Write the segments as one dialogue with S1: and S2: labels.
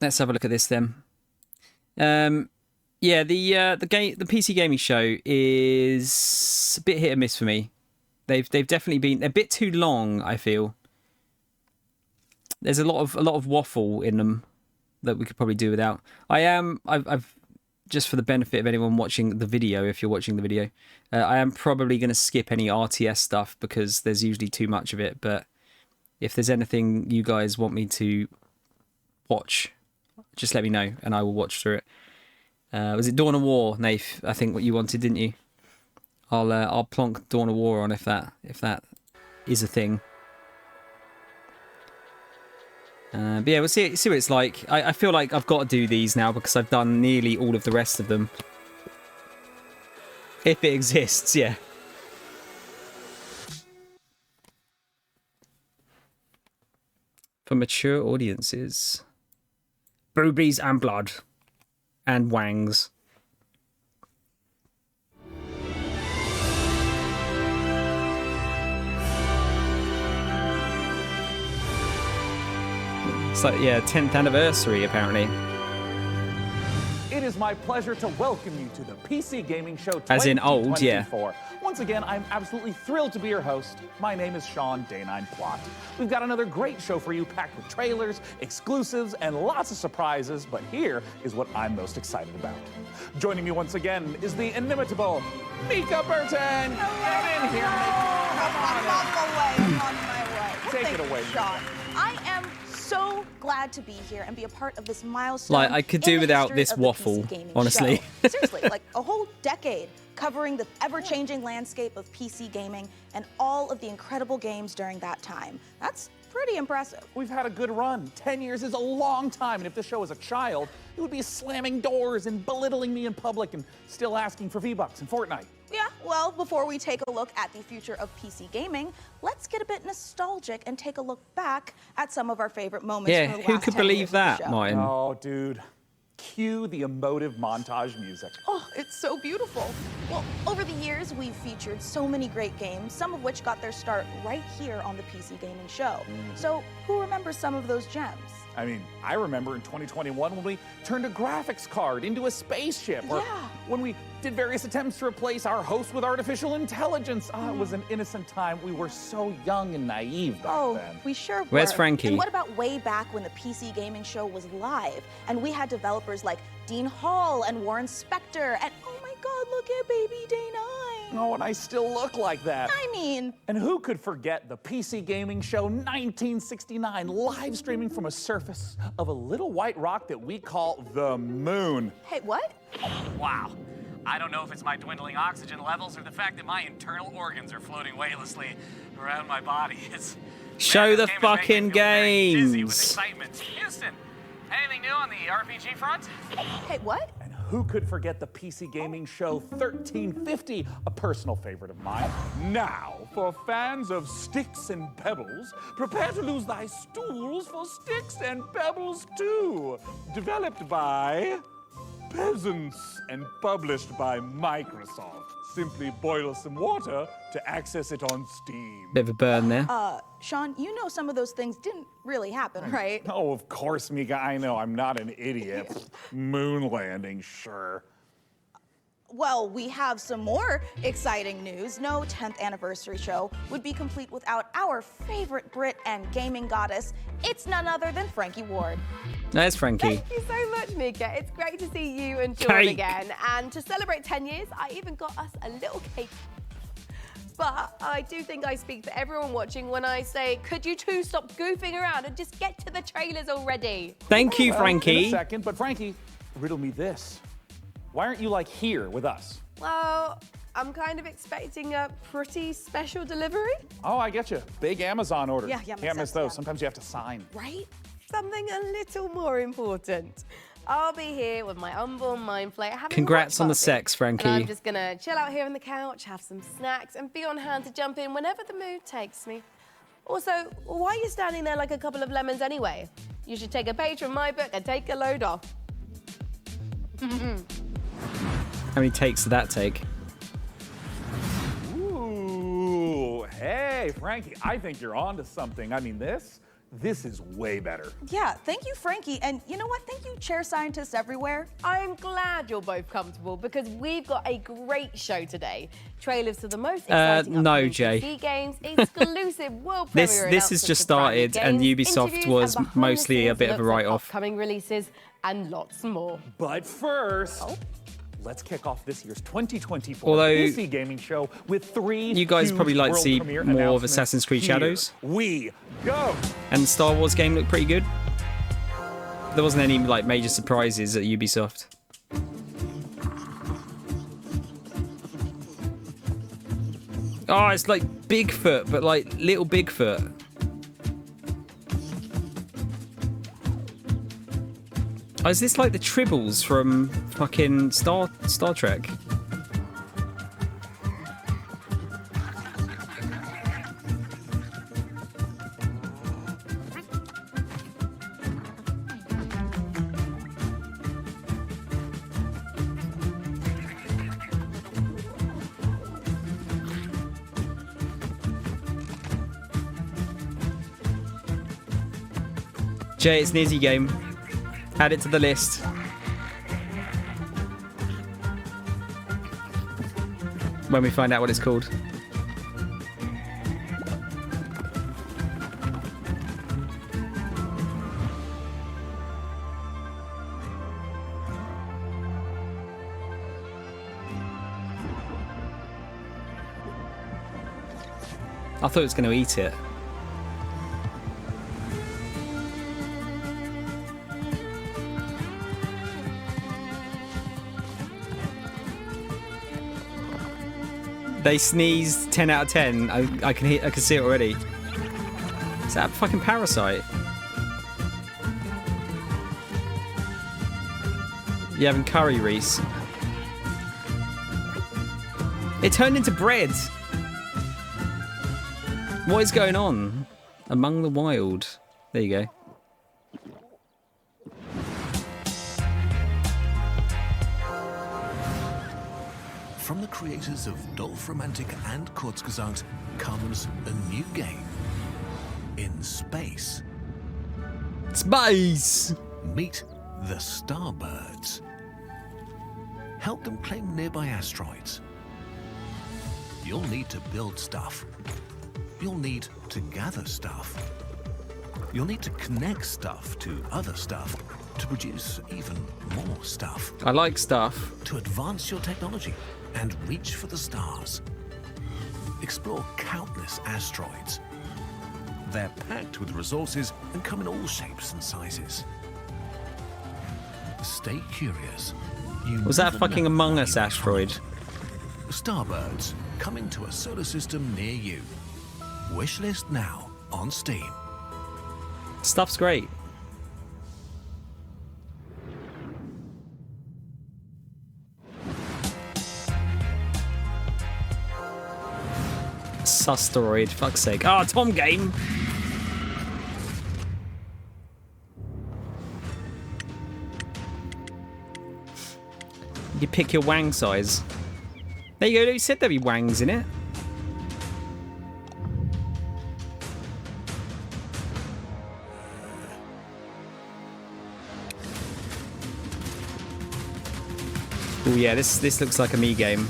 S1: Let's have a look at this then. Yeah, the PC gaming show is a bit hit and miss for me. They've definitely been a bit too long, I feel. There's a lot of waffle in them that we could probably do without. I've just for the benefit of anyone watching the video, if you're watching the video, I am probably going to skip any RTS stuff because there's usually too much of it. But if there's anything you guys want me to watch, just let me know and I will watch through it. Was it Dawn of War, Nath? I think what you wanted, didn't you? I'll plonk Dawn of War on if that is a thing. But yeah, we'll see what it's like. I feel like I've got to do these now because I've done nearly all of the rest of them. If it exists, yeah. For mature audiences. Boobies and blood. And wangs. It's like, yeah, 10th anniversary, apparently.
S2: It is my pleasure to welcome you to the PC Gaming Show 2024.
S1: As in old, yeah.
S2: Once again, I'm absolutely thrilled to be your host. My name is Sean Day9 Plot. We've got another great show for you, packed with trailers, exclusives, and lots of surprises, but here is what I'm most excited about. Joining me once again is the inimitable Mika Burton. Get in here, Mika.
S3: I'm on my way.
S2: Take it away,
S3: Sean. I am so glad to be here and be a part of this milestone.
S1: Like, I could do without this waffle, honestly.
S3: Seriously, like a whole decade covering the ever-changing landscape of PC gaming and all of the incredible games during that time. That's pretty impressive.
S2: We've had a good run. 10 years is a long time, and if this show was a child, it would be slamming doors and belittling me in public and still asking for V-Bucks and Fortnite.
S3: Yeah, well, before we take a look at the future of PC gaming, let's get a bit nostalgic and take a look back at some of our favorite moments
S1: Yeah,
S3: from the
S1: who
S3: last
S1: could
S3: 10 years
S1: believe
S3: of the
S1: that,
S3: show.
S1: Martin?
S2: Oh, dude. Cue the emotive montage music.
S3: Oh, it's so beautiful. Well, over the years, we've featured so many great games, some of which got their start right here on the PC Gaming Show. So, who remembers some of those gems?
S2: I mean, I remember in 2021 when we turned a graphics card into a spaceship, or
S3: Yeah.
S2: when we did various attempts to replace our host with artificial intelligence. It was an innocent time. We were so young and naive back then.
S3: We sure were.
S1: Where's Frankie?
S3: And what about way back when the PC Gaming Show was live, and we had developers like Dean Hall and Warren Spector, and oh my God, look at baby Day9.
S2: Oh, and I still look like that.
S3: I mean,
S2: And who could forget the PC Gaming Show 1969, live streaming from a surface of a little white rock that we call the moon?
S3: hey, what?
S4: Wow. I don't know if it's my dwindling oxygen levels or the fact that my internal organs are floating weightlessly around my body.
S1: Show the
S4: This game is making
S1: fucking
S4: me feel very dizzy with
S1: games.
S4: excitement. Houston, anything new on the RPG front?
S3: Hey, what?
S2: And who could forget the PC Gaming Show 1350, a personal favorite of mine? Now, for fans of Sticks and Pebbles, prepare to lose thy stools for Sticks and Pebbles 2. Developed by peasants and published by Microsoft. Simply boil some water to access it on Steam.
S1: Bit of a burn there.
S3: Sean, you know some of those things didn't really happen, right?
S2: Oh, of course, Mika, I know, I'm not an idiot. Moon landing, sure.
S3: Well, we have some more exciting news. No 10th anniversary show would be complete without our favorite Brit and gaming goddess. It's none other than Frankie Ward.
S1: There's Frankie.
S5: Thank you so much, Mika. It's great to see you and Sean
S1: Cake.
S5: again. And to celebrate 10 years, I even got us a little cake. But I do think I speak for everyone watching when I say, could you two stop goofing around and just get to the trailers already?
S1: Thank you,
S2: In a
S1: Frankie.
S2: second, but Frankie, riddle me this. Why aren't you like here with us?
S5: Well, I'm kind of expecting a pretty special delivery.
S2: Oh, I get you. Big Amazon orders.
S3: Yeah, makes
S2: Can't miss
S3: sense,
S2: those.
S3: yeah.
S2: Sometimes you have to sign.
S3: Right?
S5: Something a little more important. I'll be here with my unborn mind flare. having a
S1: Congrats
S5: watch
S1: on the
S5: party.
S1: sex, Frankie.
S5: And I'm just gonna chill out here on the couch, have some snacks, and be on hand to jump in whenever the mood takes me. Also, why are you standing there like a couple of lemons anyway? You should take a page from my book and take a load off.
S1: How many takes did that take?
S2: Ooh, hey, Frankie, I think you're onto something. I mean, this This is way better.
S3: Yeah, thank you, Frankie. And you know what? Thank you, chair scientists everywhere.
S5: I'm glad you're both comfortable because we've got a great show today. Trailers to the most exciting
S1: no,
S5: upcoming
S1: Jay.
S5: PC games, exclusive world
S1: This
S5: premiere
S1: has just
S5: announcements for brand new
S1: started, and
S5: games,
S1: Ubisoft
S5: interviews,
S1: was
S5: and behind
S1: mostly
S5: the
S1: a bit of a
S5: scenes looks at
S1: write-off.
S5: upcoming releases and lots more.
S2: But first, let's kick off this year's 2024
S1: Although,
S2: PC gaming show with 3
S1: you guys
S2: huge
S1: probably like to
S2: world
S1: see
S2: premiere
S1: more of
S2: announcements.
S1: Assassin's Creed
S2: Here
S1: Shadows.
S2: we go.
S1: And the Star Wars game looked pretty good. There wasn't any like major surprises at Ubisoft. Oh, it's like Bigfoot, but like little Bigfoot. Oh, is this like the Tribbles from fucking Star Trek? Jay, it's an easy game. Add it to the list. When we find out what it's called. I thought it was going to eat it. They sneezed 10 out of 10. I can see it already. Is that a fucking parasite? You having curry, Reese? It turned into bread. What is going on? Among the Wild. There you go.
S6: From the creators of Dolph Romantic and Kurzgesagt comes a new game. In space.
S1: Space!
S6: Meet the Starbirds. Help them claim nearby asteroids. You'll need to build stuff. You'll need to gather stuff. You'll need to connect stuff to other stuff to produce even more stuff.
S1: I like stuff.
S6: To advance your technology and reach for the stars. Explore countless asteroids. They're packed with resources and come in all shapes and sizes. Stay curious.
S1: Was that a fucking Among Us asteroid?
S6: Starbirds, coming to a solar system near you. Wishlist now on Steam.
S1: Stuff's great. Susteroid, fuck's sake. Ah, Tom game! You pick your wang size. There you go, you said there'd be wangs in it. Oh yeah, this looks like a me game.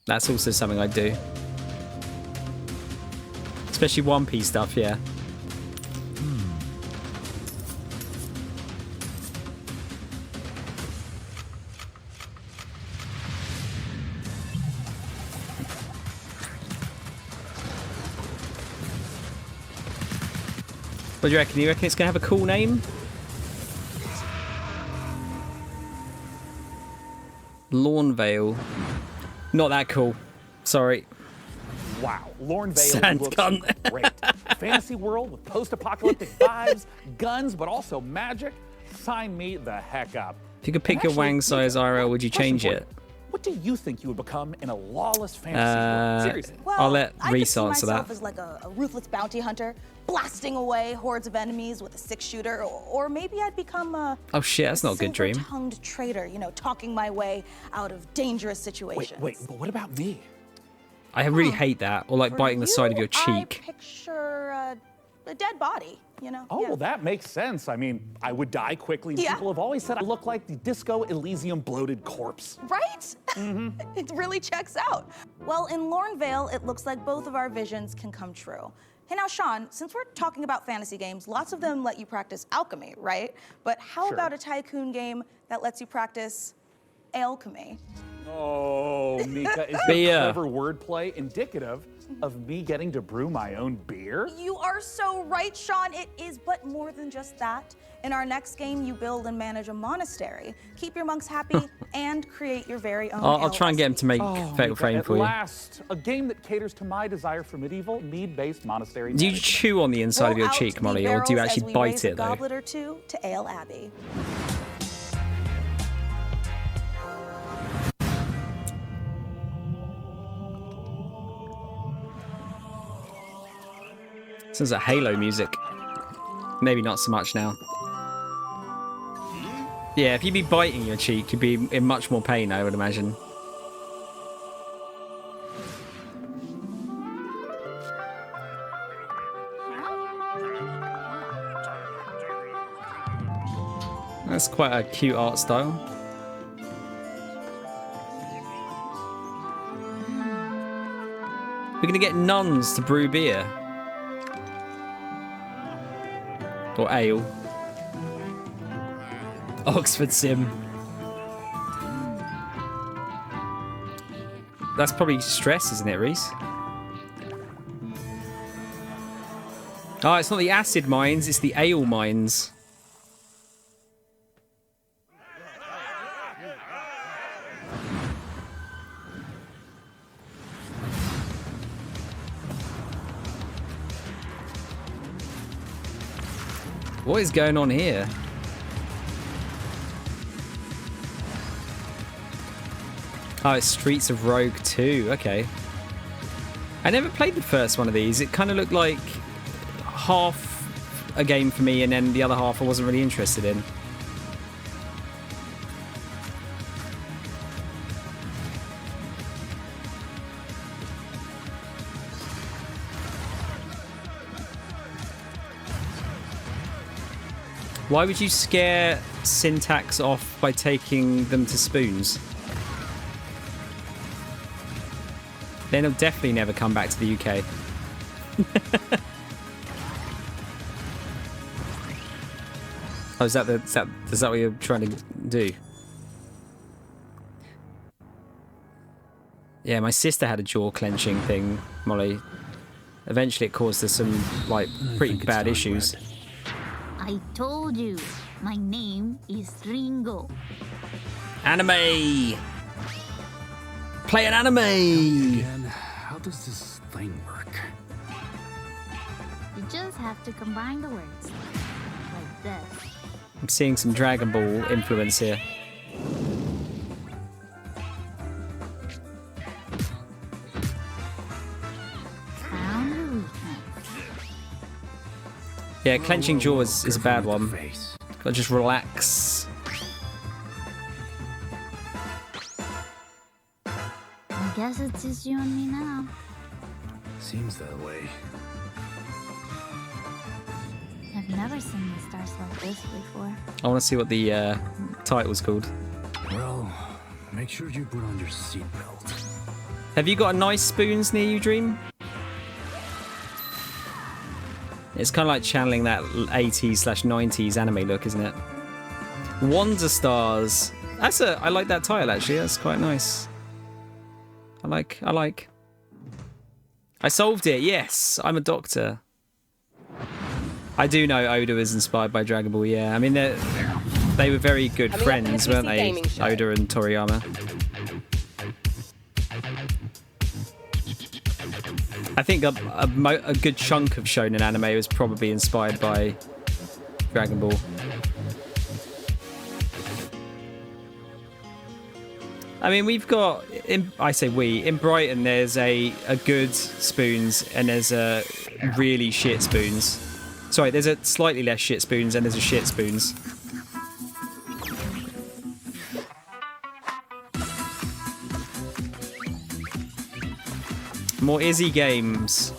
S1: That's also something I do. Especially One Piece stuff, yeah. What do you reckon? You reckon it's going to have a cool name? Lawnvale. Not that cool. Sorry.
S2: Wow, Lorne
S1: Sand
S2: Vale looks
S1: gun.
S2: great. Fantasy world with post-apocalyptic vibes, guns, but also magic. Sign me the heck up.
S1: If you could pick
S2: And
S1: your
S2: actually,
S1: wang size IRL, would you
S2: question
S1: change
S2: for you.
S1: it?
S2: What do you think you would become in a lawless fantasy world? Seriously.
S3: Well,
S1: I'll let
S3: I
S1: Reese
S3: could see
S1: answer
S3: myself
S1: that.
S3: as like a ruthless bounty hunter blasting away hordes of enemies with a 6-shooter, or maybe I'd become a
S1: Oh shit, that's not a good dream.
S3: silver-tongued traitor, you know, talking my way out of dangerous situations.
S2: Wait, but what about me?
S1: I really hate that. Or like
S3: For
S1: biting the side of your
S3: I
S1: cheek.
S3: picture a dead body, you know?
S2: Oh,
S3: Yeah.
S2: well, that makes sense. I mean, I would die quickly.
S3: Yeah.
S2: People have always said I look like the Disco Elysium bloated corpse.
S3: Right? It really checks out. Well, in Lornvale, it looks like both of our visions can come true. Hey, now, Sean, since we're talking about fantasy games, lots of them let you practice alchemy, right? But how
S2: Sure.
S3: about a tycoon game that lets you practice alchemy?
S2: Oh, Mika, is
S1: Beer.
S2: your clever wordplay indicative of me getting to brew my own beer?
S3: You are so right, Sean. It is, but more than just that. In our next game, you build and manage a monastery, keep your monks happy, and create your very own
S1: I'll try and get him to make Fatal
S2: Mika,
S1: Frame
S2: at
S1: for you.
S2: last, a game that caters to my desire for medieval, mead-based monastery
S1: Do you
S2: management.
S1: chew on the inside of
S3: Roll
S1: your
S3: out
S1: cheek,
S3: the
S1: Molly, or do you
S3: barrels as
S1: actually
S3: we
S1: bite
S3: raise a
S1: it though?
S3: goblet or two to Ale Abbey.
S1: Sounds like Halo music. Maybe not so much now. Yeah, if you'd be biting your cheek, you'd be in much more pain, I would imagine. That's quite a cute art style. We're gonna get nuns to brew beer. Or ale. Oxford Sim. That's probably stress, isn't it, Reese? Oh, it's not the acid mines, it's the ale mines. What is going on here? Oh, it's Streets of Rogue 2. Okay. I never played the first one of these. It kind of looked like half a game for me, and then the other half I wasn't really interested in. Why would you scare Syntax off by taking them to spoons? Then he'll definitely never come back to the UK. Oh, is that what you're trying to do? Yeah, my sister had a jaw clenching thing, Molly. Eventually it caused her some, like, pretty bad issues.
S7: I told you, my name is Ringo.
S1: Anime! Play an anime!
S8: Again, how does this thing work?
S7: You just have to combine the words. Like this.
S1: I'm seeing some Dragon Ball influence here.
S7: Found the weakness.
S1: Yeah, clenching jaw is a bad one.
S8: Face.
S1: Gotta just relax.
S7: I guess it's just you and me now.
S8: Seems that way.
S7: I've never seen the stars like this before.
S1: I want to see what the title's called.
S8: Well, make sure you put on your seatbelt.
S1: Have you got a nice spoons near you, Dream? It's kind of like channeling that 80s/90s anime look, isn't it? Wonder Stars. I like that title actually. That's quite nice. I like. I solved it. Yes, I'm a doctor. I do know Oda was inspired by Dragon Ball. Yeah, I mean they were very good
S5: Coming up in the
S1: friends,
S5: PC
S1: weren't they?
S5: gaming show.
S1: Oda and Toriyama. I think a good chunk of shonen anime was probably inspired by Dragon Ball. I mean, we've got, I say we, in Brighton there's a good spoons and there's a really shit spoons. Sorry, there's a slightly less shit spoons and there's a shit spoons. More Izzy games.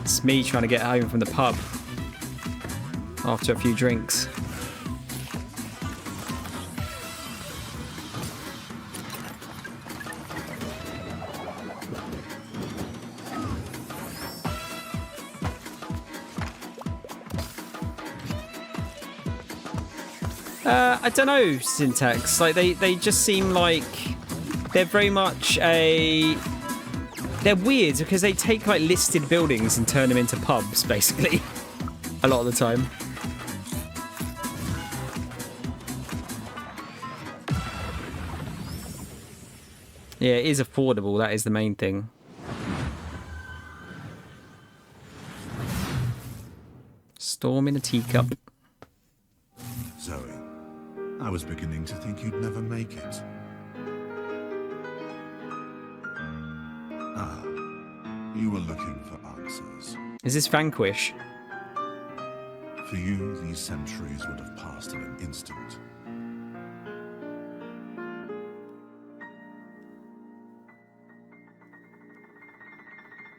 S1: It's me trying to get home from the pub after a few drinks. I don't know, Syntax. Like they just seem like they're very much a. They're weird because they take like listed buildings and turn them into pubs, basically. A lot of the time. Yeah, it is affordable. That is the main thing. Storm in a teacup.
S9: Zoe, I was beginning to think you'd never make it. Ah, you were looking for answers.
S1: Is this Vanquish?
S9: For you, these centuries would have passed in an instant.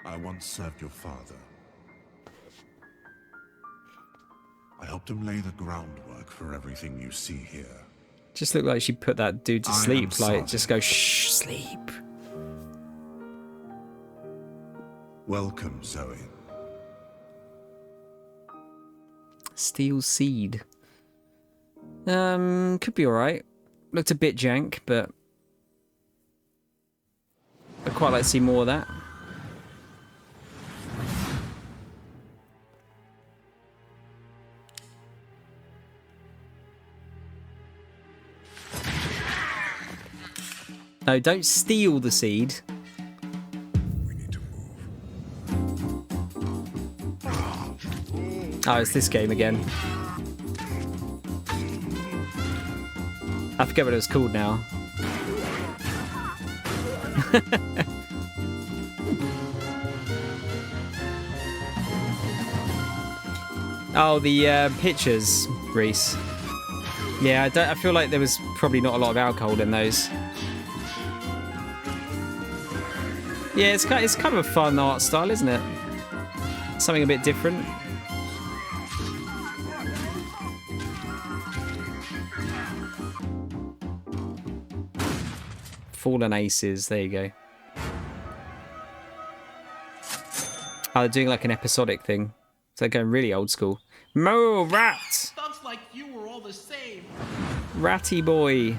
S9: I once served your father. I helped him lay the groundwork for everything you see here.
S1: Just looked like she put that dude to sleep.
S9: sorry.
S1: Like, just go, shh, sleep.
S9: Welcome, Zoe.
S1: Steel Seed. Could be alright. Looked a bit jank, but I'd quite like to see more of that. No, don't steal the seed.
S9: We need to move.
S1: Oh, it's this game again. I forget what it was called now. Oh, the pictures, Reese. Yeah, I feel like there was probably not a lot of alcohol in those. Yeah, it's kind of a fun art style, isn't it? Something a bit different. Fallen Aces, there you go. Oh, they're doing like an episodic thing. So they're going really old school. Mo Rat!
S10: Sounds like you were all the same.
S1: Ratty boy.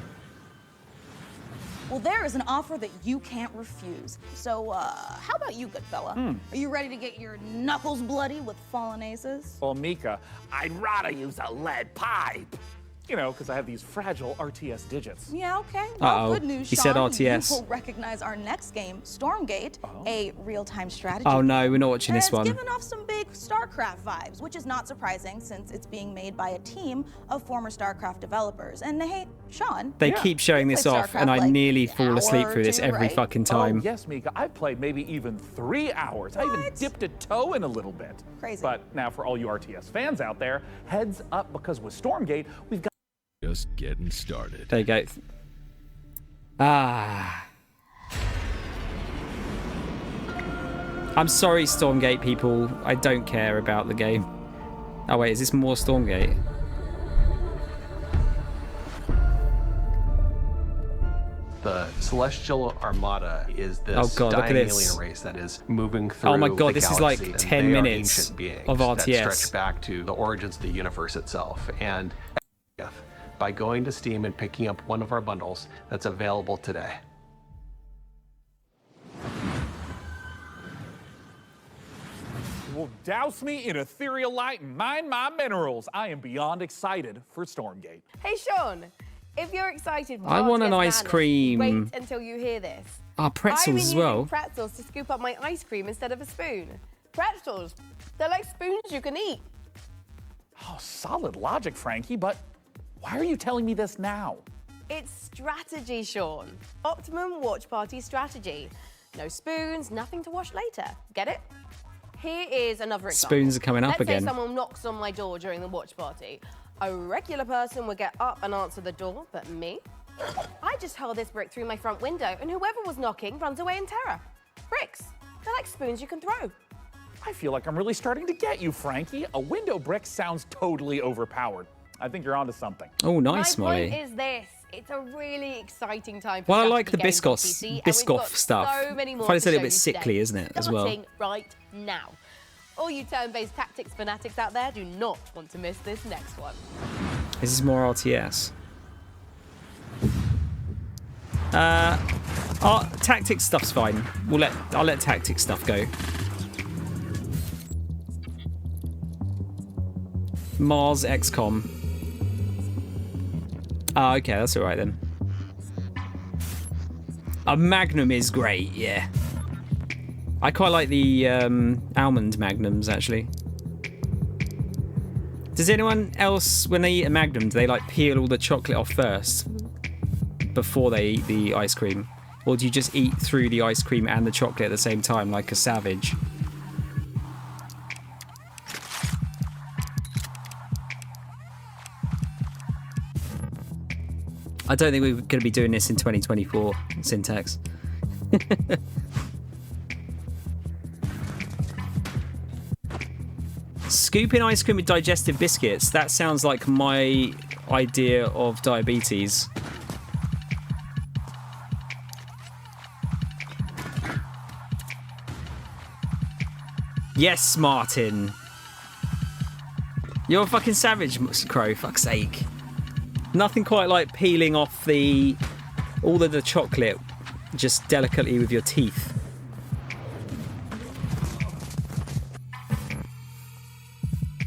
S3: Well, there is an offer that you can't refuse. So, how about you, good fella? Are you ready to get your knuckles bloody with fallen aces?
S2: Well, Mika, I'd rather use a lead pipe. You know, because I have these fragile RTS digits.
S3: Yeah, okay. Well, good news,
S1: He
S3: Sean.
S1: said RTS.
S3: You will recognize our next game, Stormgate, a real-time strategy.
S1: Oh no, we're not watching this one.
S3: It's giving off some big StarCraft vibes, which is not surprising since it's being made by a team of former StarCraft developers. And hey, Sean.
S1: They keep showing this
S3: played
S1: off, and
S3: StarCraft
S1: I
S3: like
S1: nearly
S3: an
S1: fall asleep
S3: hour or
S1: through this
S3: two,
S1: every
S3: right?
S1: fucking time.
S2: Oh, yes, Mika. I've played maybe even 3 hours. I even dipped a toe in a little bit.
S3: Crazy.
S2: But now for all you RTS fans out there, heads up because with Stormgate, we've got
S8: Just getting started.
S1: There you go. Ah. I'm sorry, Stormgate people. I don't care about the game. Oh wait, is this more Stormgate?
S11: The Celestial Armada is this
S1: Oh God, look at
S11: dying
S1: this.
S11: alien race that is moving through
S1: Oh my God,
S11: the
S1: this is
S11: galaxy,
S1: like
S11: and
S1: 10
S11: they are
S1: minutes
S11: ancient beings
S1: of
S11: that
S1: RTS.
S11: stretch back to the origins of the universe itself. And by going to Steam and picking up one of our bundles that's available today.
S2: will douse me in ethereal light and mine my minerals. I am beyond excited for Stormgate.
S5: Hey, Sean, if you're excited,
S1: I want an ice cream.
S5: Wait until you hear this.
S1: Pretzels
S5: I've been
S1: as
S5: using
S1: well.
S5: pretzels to scoop up my ice cream instead of a spoon. Pretzels, they're like spoons you can eat.
S2: Oh, solid logic, Frankie, but why are you telling me this now?
S5: It's strategy, Sean. Optimum watch party strategy. No spoons, nothing to wash later. Get it? Here is another example.
S1: Spoons are coming up
S5: Let's
S1: again.
S5: say someone knocks on my door during the watch party. A regular person would get up and answer the door, but me? I just hurl this brick through my front window, and whoever was knocking runs away in terror. Bricks, they're like spoons you can throw.
S2: I feel like I'm really starting to get you, Frankie. A window brick sounds totally overpowered. I think you're onto something.
S1: Oh, nice,
S5: My
S1: Molly.
S5: point is this. It's a really exciting time for
S1: Well, I
S5: strategy
S1: like the
S5: games on
S1: Biscoff
S5: PC, and we've got
S1: stuff.
S5: So many more
S1: I find it's a
S5: to
S1: little
S5: show
S1: bit
S5: you
S1: sickly,
S5: today.
S1: isn't it, as well?
S5: Starting right now. All you turn-based tactics fanatics out there do not want to miss this next one.
S1: This is more RTS. Tactics stuff's fine. I'll let tactics stuff go. Mars XCOM. Ah, okay, that's all right then. A Magnum is great, yeah. I quite like the almond Magnums, actually. Does anyone else, when they eat a Magnum, do they like peel all the chocolate off first before they eat the ice cream? Or do you just eat through the ice cream and the chocolate at the same time like a savage? I don't think we're going to be doing this in 2024, Syntax. Scooping ice cream with digestive biscuits. That sounds like my idea of diabetes. Yes, Martin. You're a fucking savage, Crow. Fuck's sake. Nothing quite like peeling off all of the chocolate just delicately with your teeth.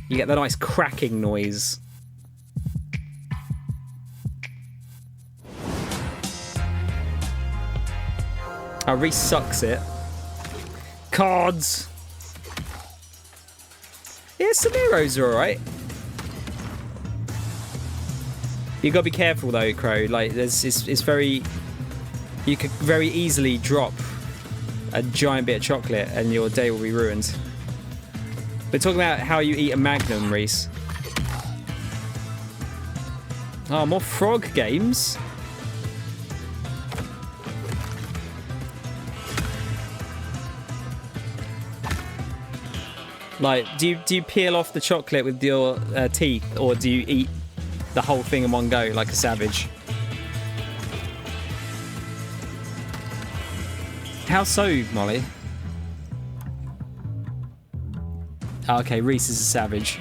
S1: You get the nice cracking noise. Oh, Reese sucks it. Cards. Yeah, some heroes are alright. You gotta be careful though, Crow. Like, it's very. You could very easily drop a giant bit of chocolate and your day will be ruined. We're talking about how you eat a Magnum, Reese. Oh, more frog games. Like, do you peel off the chocolate with your teeth, or do you eat the whole thing in one go like a savage? How so, Molly? Oh, okay, Reese is a savage.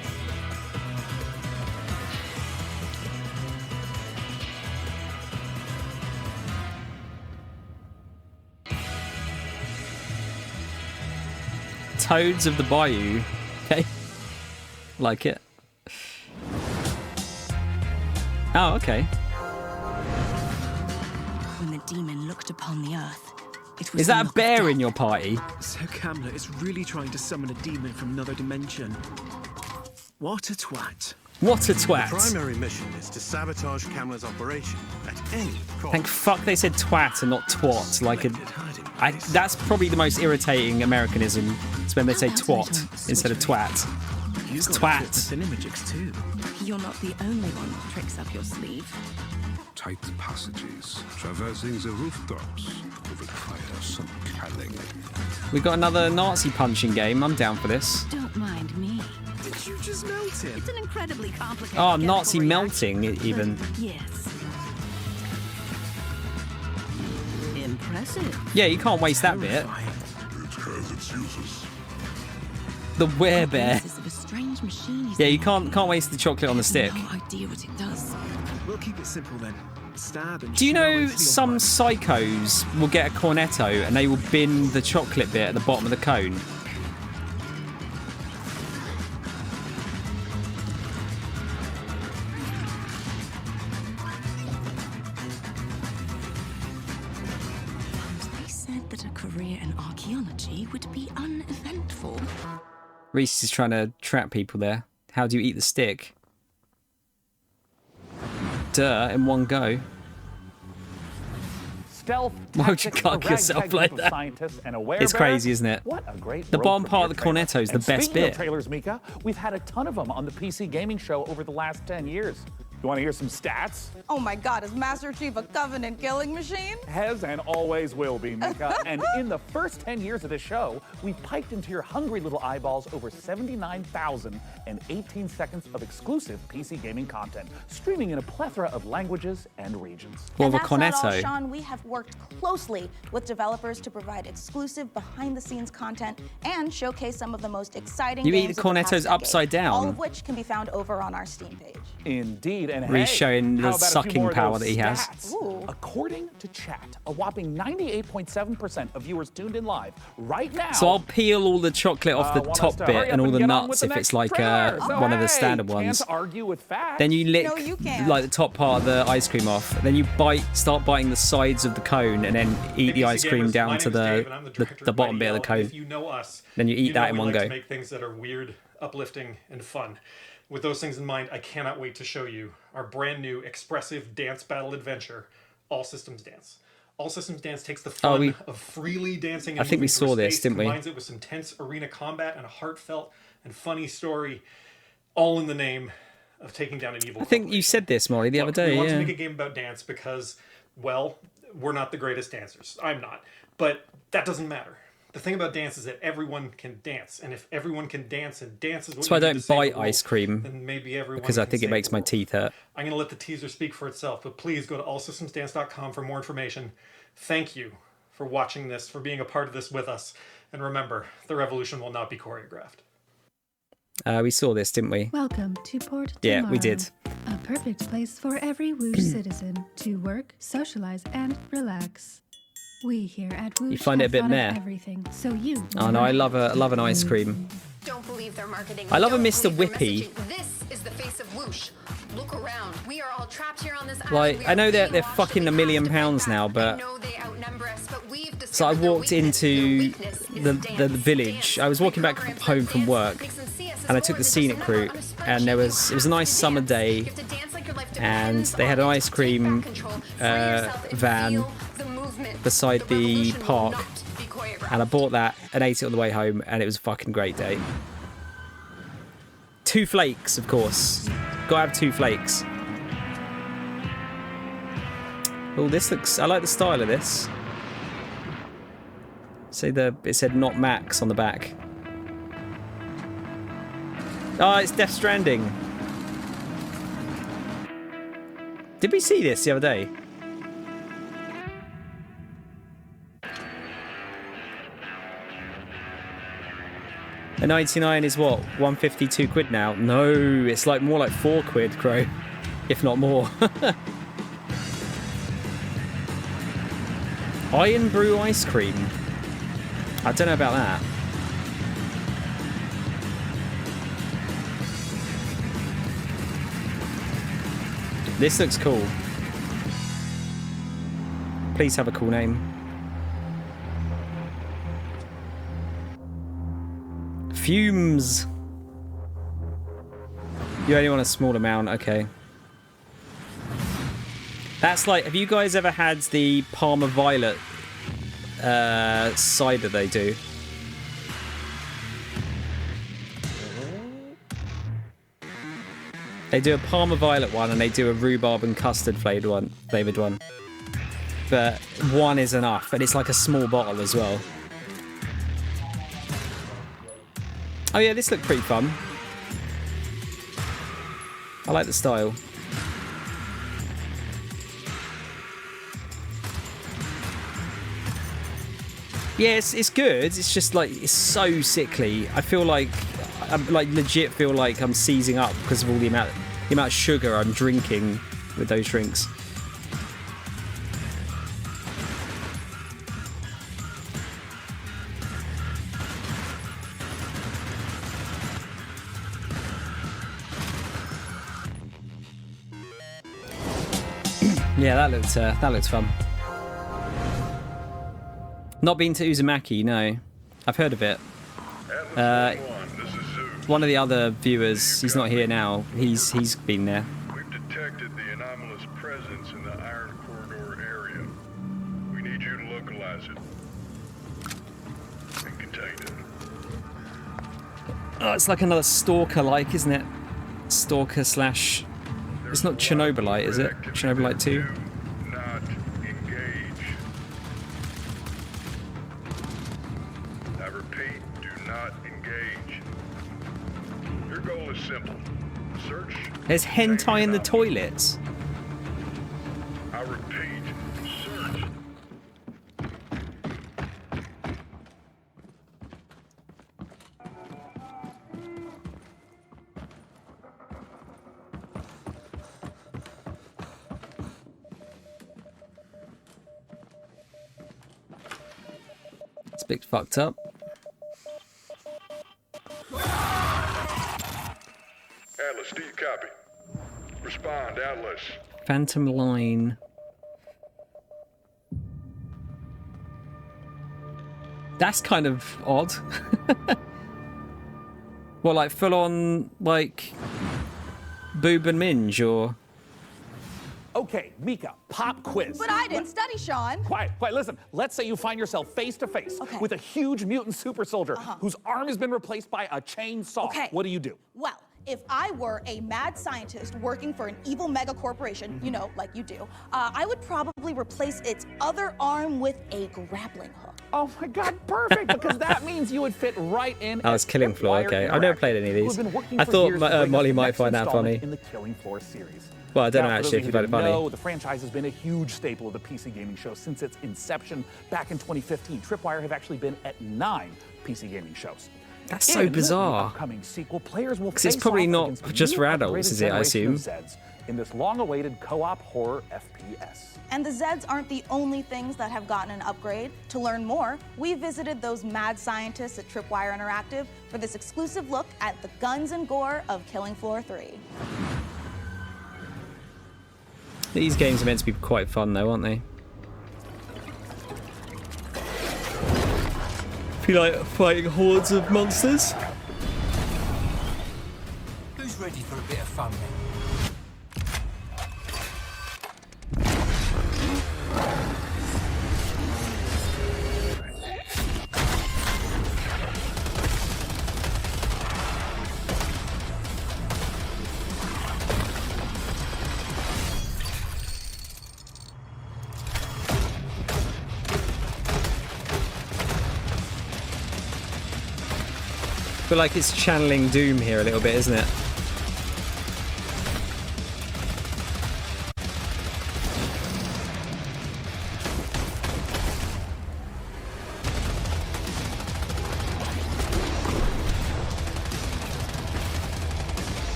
S1: Toads of the Bayou. Okay. Like it. Oh, okay.
S12: When the demon looked upon the earth, it was
S1: Is that a bear in your party?
S13: So Kamla is really trying to summon a demon from another dimension. What a twat.
S1: What a
S9: The
S1: twat.
S9: primary mission is to sabotage Kamla's operation at any cost.
S1: Thank fuck they said twat and not twat. Like that's probably the most irritating Americanism. It's when they say twat instead of twat. It's twat.
S13: Cinemagics too.
S12: You're not the only one with tricks up your sleeve.
S14: Tight passages, traversing the rooftops, require some cunning.
S1: We got another Nazi punching game. I'm down for this.
S12: Don't mind me.
S13: Did you just melt it?
S12: It's an incredibly complicated.
S1: Oh, Nazi melting even.
S12: Yes. Impressive.
S1: Yeah, you can't waste that bit.
S14: It has its uses.
S1: The werebear.
S12: This is a strange machine.
S1: Yeah, you can't waste the chocolate on the stick.
S12: No idea what it does.
S13: We'll keep it simple then. Stab and
S1: Do you
S13: shell
S1: know
S13: and seal
S1: some
S13: one.
S1: psychos will get a cornetto and they will bin the chocolate bit at the bottom of the cone?
S12: They said that a career in archaeology would be uneventful.
S1: Reese is trying to trap people there. How do you eat the stick? Duh, in one go.
S2: Stealth
S1: Why would you cock yourself like that? It's crazy, isn't it?
S2: What a great
S1: the bottom part of the cornetto is the best bit.
S2: Of trailers, Mika, we've had a ton of them on the PC gaming show over the last 10 years. You want to hear some stats?
S3: Oh my God, is Master Chief a Covenant killing machine?
S2: Has and always will be, Mika. And in the first 10 years of this show, we've piped into your hungry little eyeballs over 79,018 seconds of exclusive PC gaming content, streaming in a plethora of languages and regions.
S1: Well,
S3: and
S1: the
S3: that's
S1: cornetto.
S3: not all, Sean. We have worked closely with developers to provide exclusive behind-the-scenes content and showcase some of the most exciting
S1: You
S3: games
S1: eat the
S3: of the past
S1: cornettos
S3: decade,
S1: upside down.
S3: all of which can be found over on our Steam page.
S2: Indeed, and
S1: Where he's showing the
S2: how about a few
S1: sucking
S2: more of
S1: power
S2: those
S1: that he has.
S2: stats? According to chat, a whopping 98.7% of viewers tuned in live right now.
S1: So I'll peel all the chocolate off the
S2: want us
S1: top
S2: to
S1: bit
S2: hurry up
S1: and all the
S2: get on with
S1: nuts
S2: the
S1: if
S2: next
S1: it's like
S2: trailer. So,
S1: one of the
S2: hey,
S1: standard
S2: can't
S1: ones.
S2: argue with facts.
S1: Then you lick
S3: No, you can't.
S1: like the top part of the ice cream off. Then you start biting the sides of the cone, and then eat the ice cream down to the bottom bit of the cone.
S15: If you know us,
S1: Then you eat that in
S15: we
S1: one
S15: like
S1: go.
S15: to make things that are weird, uplifting, and fun. With those things in mind, I cannot wait to show you our brand new expressive dance battle adventure, All Systems Dance. All Systems Dance takes the fun of freely dancing and
S1: I think we
S15: moving through
S1: saw this,
S15: space,
S1: didn't we?
S15: combines it with some tense arena combat and a heartfelt and funny story, all in the name of taking down an evil.
S1: I think you said this, Molly, the other day.
S15: We want to
S1: Yeah.
S15: make a game about dance because, well, we're not the greatest dancers. I'm not. But that doesn't matter. The thing about dance is that everyone can dance. And if everyone can dance and dance is what
S1: That's why I
S15: you do
S1: don't
S15: to save
S1: bite
S15: the world,
S1: ice cream,
S15: then maybe everyone
S1: because I
S15: can
S1: think it
S15: save
S1: makes
S15: the
S1: my
S15: world.
S1: teeth hurt.
S15: I'm going to let the teaser speak for itself, but please go to allsystemsdance.com for more information. Thank you for watching this, for being a part of this with us. And remember, the revolution will not be choreographed.
S1: We saw this, didn't we?
S16: Welcome to Port
S1: Yeah,
S16: Tomorrow,
S1: we did.
S16: a perfect place for every Woosh citizen to work, socialize, and relax. We here at Woosh
S1: You find it a bit
S16: have thought
S1: meh?
S16: of everything, so you.
S1: Oh no, I love an ice cream.
S17: Don't believe their marketing.
S1: I love a
S17: Don't
S1: Mr.
S17: believe their
S1: Whippy.
S17: messaging. This is the face of Whoosh. Look around. We are all trapped here on this island.
S1: Like,
S17: We
S1: I
S17: are
S1: know they're
S17: brainwashed
S1: fucking
S17: and
S1: $1
S17: we
S1: million
S17: have to fight
S1: pounds now,
S17: back.
S1: but
S17: I know they outnumber us, but we've
S1: so I
S17: discovered their
S1: walked
S17: weakness.
S1: into
S17: Their weakness is
S1: the
S17: dance.
S1: village. I was walking back home from work, and I took the scenic route, and it was a nice summer day, and they had an ice cream van beside the park, and I bought that and ate it on the way home, and it was a fucking great day. 2 flakes, of course. Gotta have 2 flakes. Oh, this looks... I like the style of this. It said not Max on the back. Oh, it's Death Stranding. Did we see this the other day? A 99 is what? 152 quid now? No, it's like more like 4 quid, Crow. If not more. Iron Brew ice cream. I don't know about that. This looks cool. Please have a cool name. Fumes. You only want a small amount, okay. That's like, have you guys ever had the Parma Violet cider they do? They do a Parma Violet one and they do a rhubarb and custard flavoured one. But one is enough, and it's like a small bottle as well. Oh yeah, this looked pretty fun. I like the style. Yeah, it's good. It's just like, it's so sickly. I feel like, I'm like legit feel like I'm seizing up because of all the amount of sugar I'm drinking with those drinks. Yeah, that looks fun. Not been to Uzumaki, no. I've heard of it.
S14: This is Zeus.
S1: one of the other viewers, he's not here now. He's been there.
S14: We've detected the anomalous presence in the Iron Corridor area. We need you to localize it and contain it.
S1: Oh, it's like another Stalker-like, isn't it? Stalker slash... It's not Chernobylite, is it? Chernobylite 2?
S14: Not engage. I repeat, do not engage. Your goal is simple. Search.
S1: There's hentai in the toilets.
S14: I repeat, search.
S1: It's a bit fucked up.
S14: Atlas, do you copy? Respond, Atlas.
S1: Phantom line. That's kind of odd. Well, like full on, like boob and minge, or?
S2: Okay, Mika, pop quiz.
S3: But I didn't study, Sean.
S2: Quiet. Listen, let's say you find yourself face to face with a huge mutant super soldier whose arm has been replaced by a chainsaw.
S3: Okay.
S2: What do?
S3: Well, if I were a mad scientist working for an evil mega corporation, you know, like you do, I would probably replace its other arm with a grappling hook.
S2: Oh my God, perfect, because that means you would fit right in.
S1: Oh, it's Killing Floor, okay. I've never played any of these. I thought Molly might find that funny.
S2: In the Killing Floor series.
S1: Well, I don't know
S2: Now, for
S1: actually
S2: those
S1: if
S2: of
S1: you find it funny.
S2: the franchise has been a huge staple of the PC gaming show since its inception back in 2015. Tripwire have actually been at 9 PC gaming shows.
S1: That's so
S2: In the
S1: bizarre.
S2: upcoming sequel, players will
S1: Because it's
S2: face
S1: probably
S2: off
S1: not
S2: against
S1: just
S2: new
S1: for adults,
S2: upgraded
S1: is it, I
S2: generation of
S1: assume?
S2: Zeds in this long-awaited co-op horror FPS.
S3: And the Zeds aren't the only things that have gotten an upgrade. To learn more, we visited those mad scientists at Tripwire Interactive for this exclusive look at the guns and gore of Killing Floor 3.
S1: These games are meant to be quite fun though, aren't they? Feel like fighting hordes of monsters?
S18: Who's ready for a bit of fun then?
S1: I feel like it's channeling Doom here a little bit, isn't it?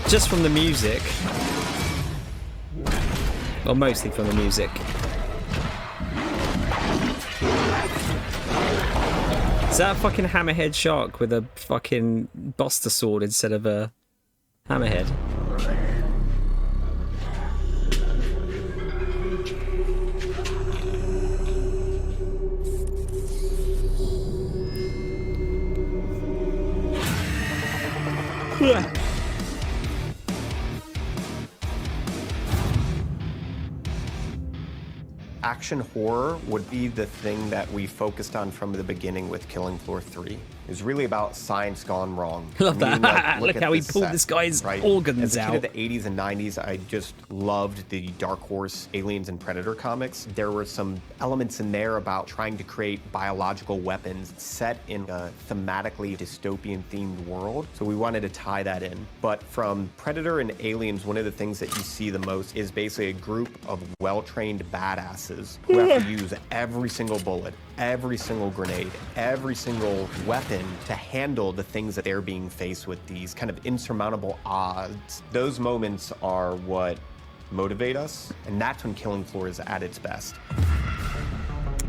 S1: Just from the music. Well, mostly from the music. Is that a fucking hammerhead shark with a fucking Buster sword instead of a hammerhead?
S11: Action horror would be the thing that we focused on from the beginning with Killing Floor 3. It was really about science gone wrong.
S1: Love that.
S11: Like,
S1: Look how he pulled this guy's organs
S11: As a
S1: out.
S11: kid of the 80s and 90s, I just loved the Dark Horse Aliens and Predator comics. There were some elements in there about trying to create biological weapons set in a thematically dystopian themed world. So we wanted to tie that in. But from Predator and Aliens, one of the things that you see the most is basically a group of well-trained badasses who have to use every single bullet, every single grenade, every single weapon to handle the things that they're being faced with, these kind of insurmountable odds. Those moments are what motivate us, and that's when Killing Floor is at its best.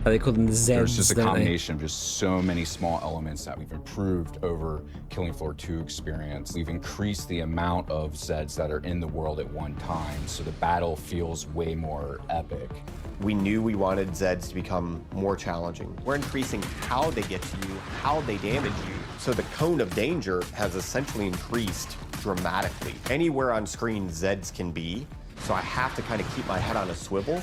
S1: Oh, they call them the Zeds.
S19: There's just a
S1: don't they?
S19: combination of just so many small elements that we've improved over Killing Floor 2 experience. We've increased the amount of Zeds that are in the world at one time, so the battle feels way more epic.
S11: We knew we wanted Zeds to become more challenging. We're increasing how they get to you, how they damage you, so the cone of danger has essentially increased dramatically. Anywhere on screen Zeds can be, so I have to kind of keep my head on a swivel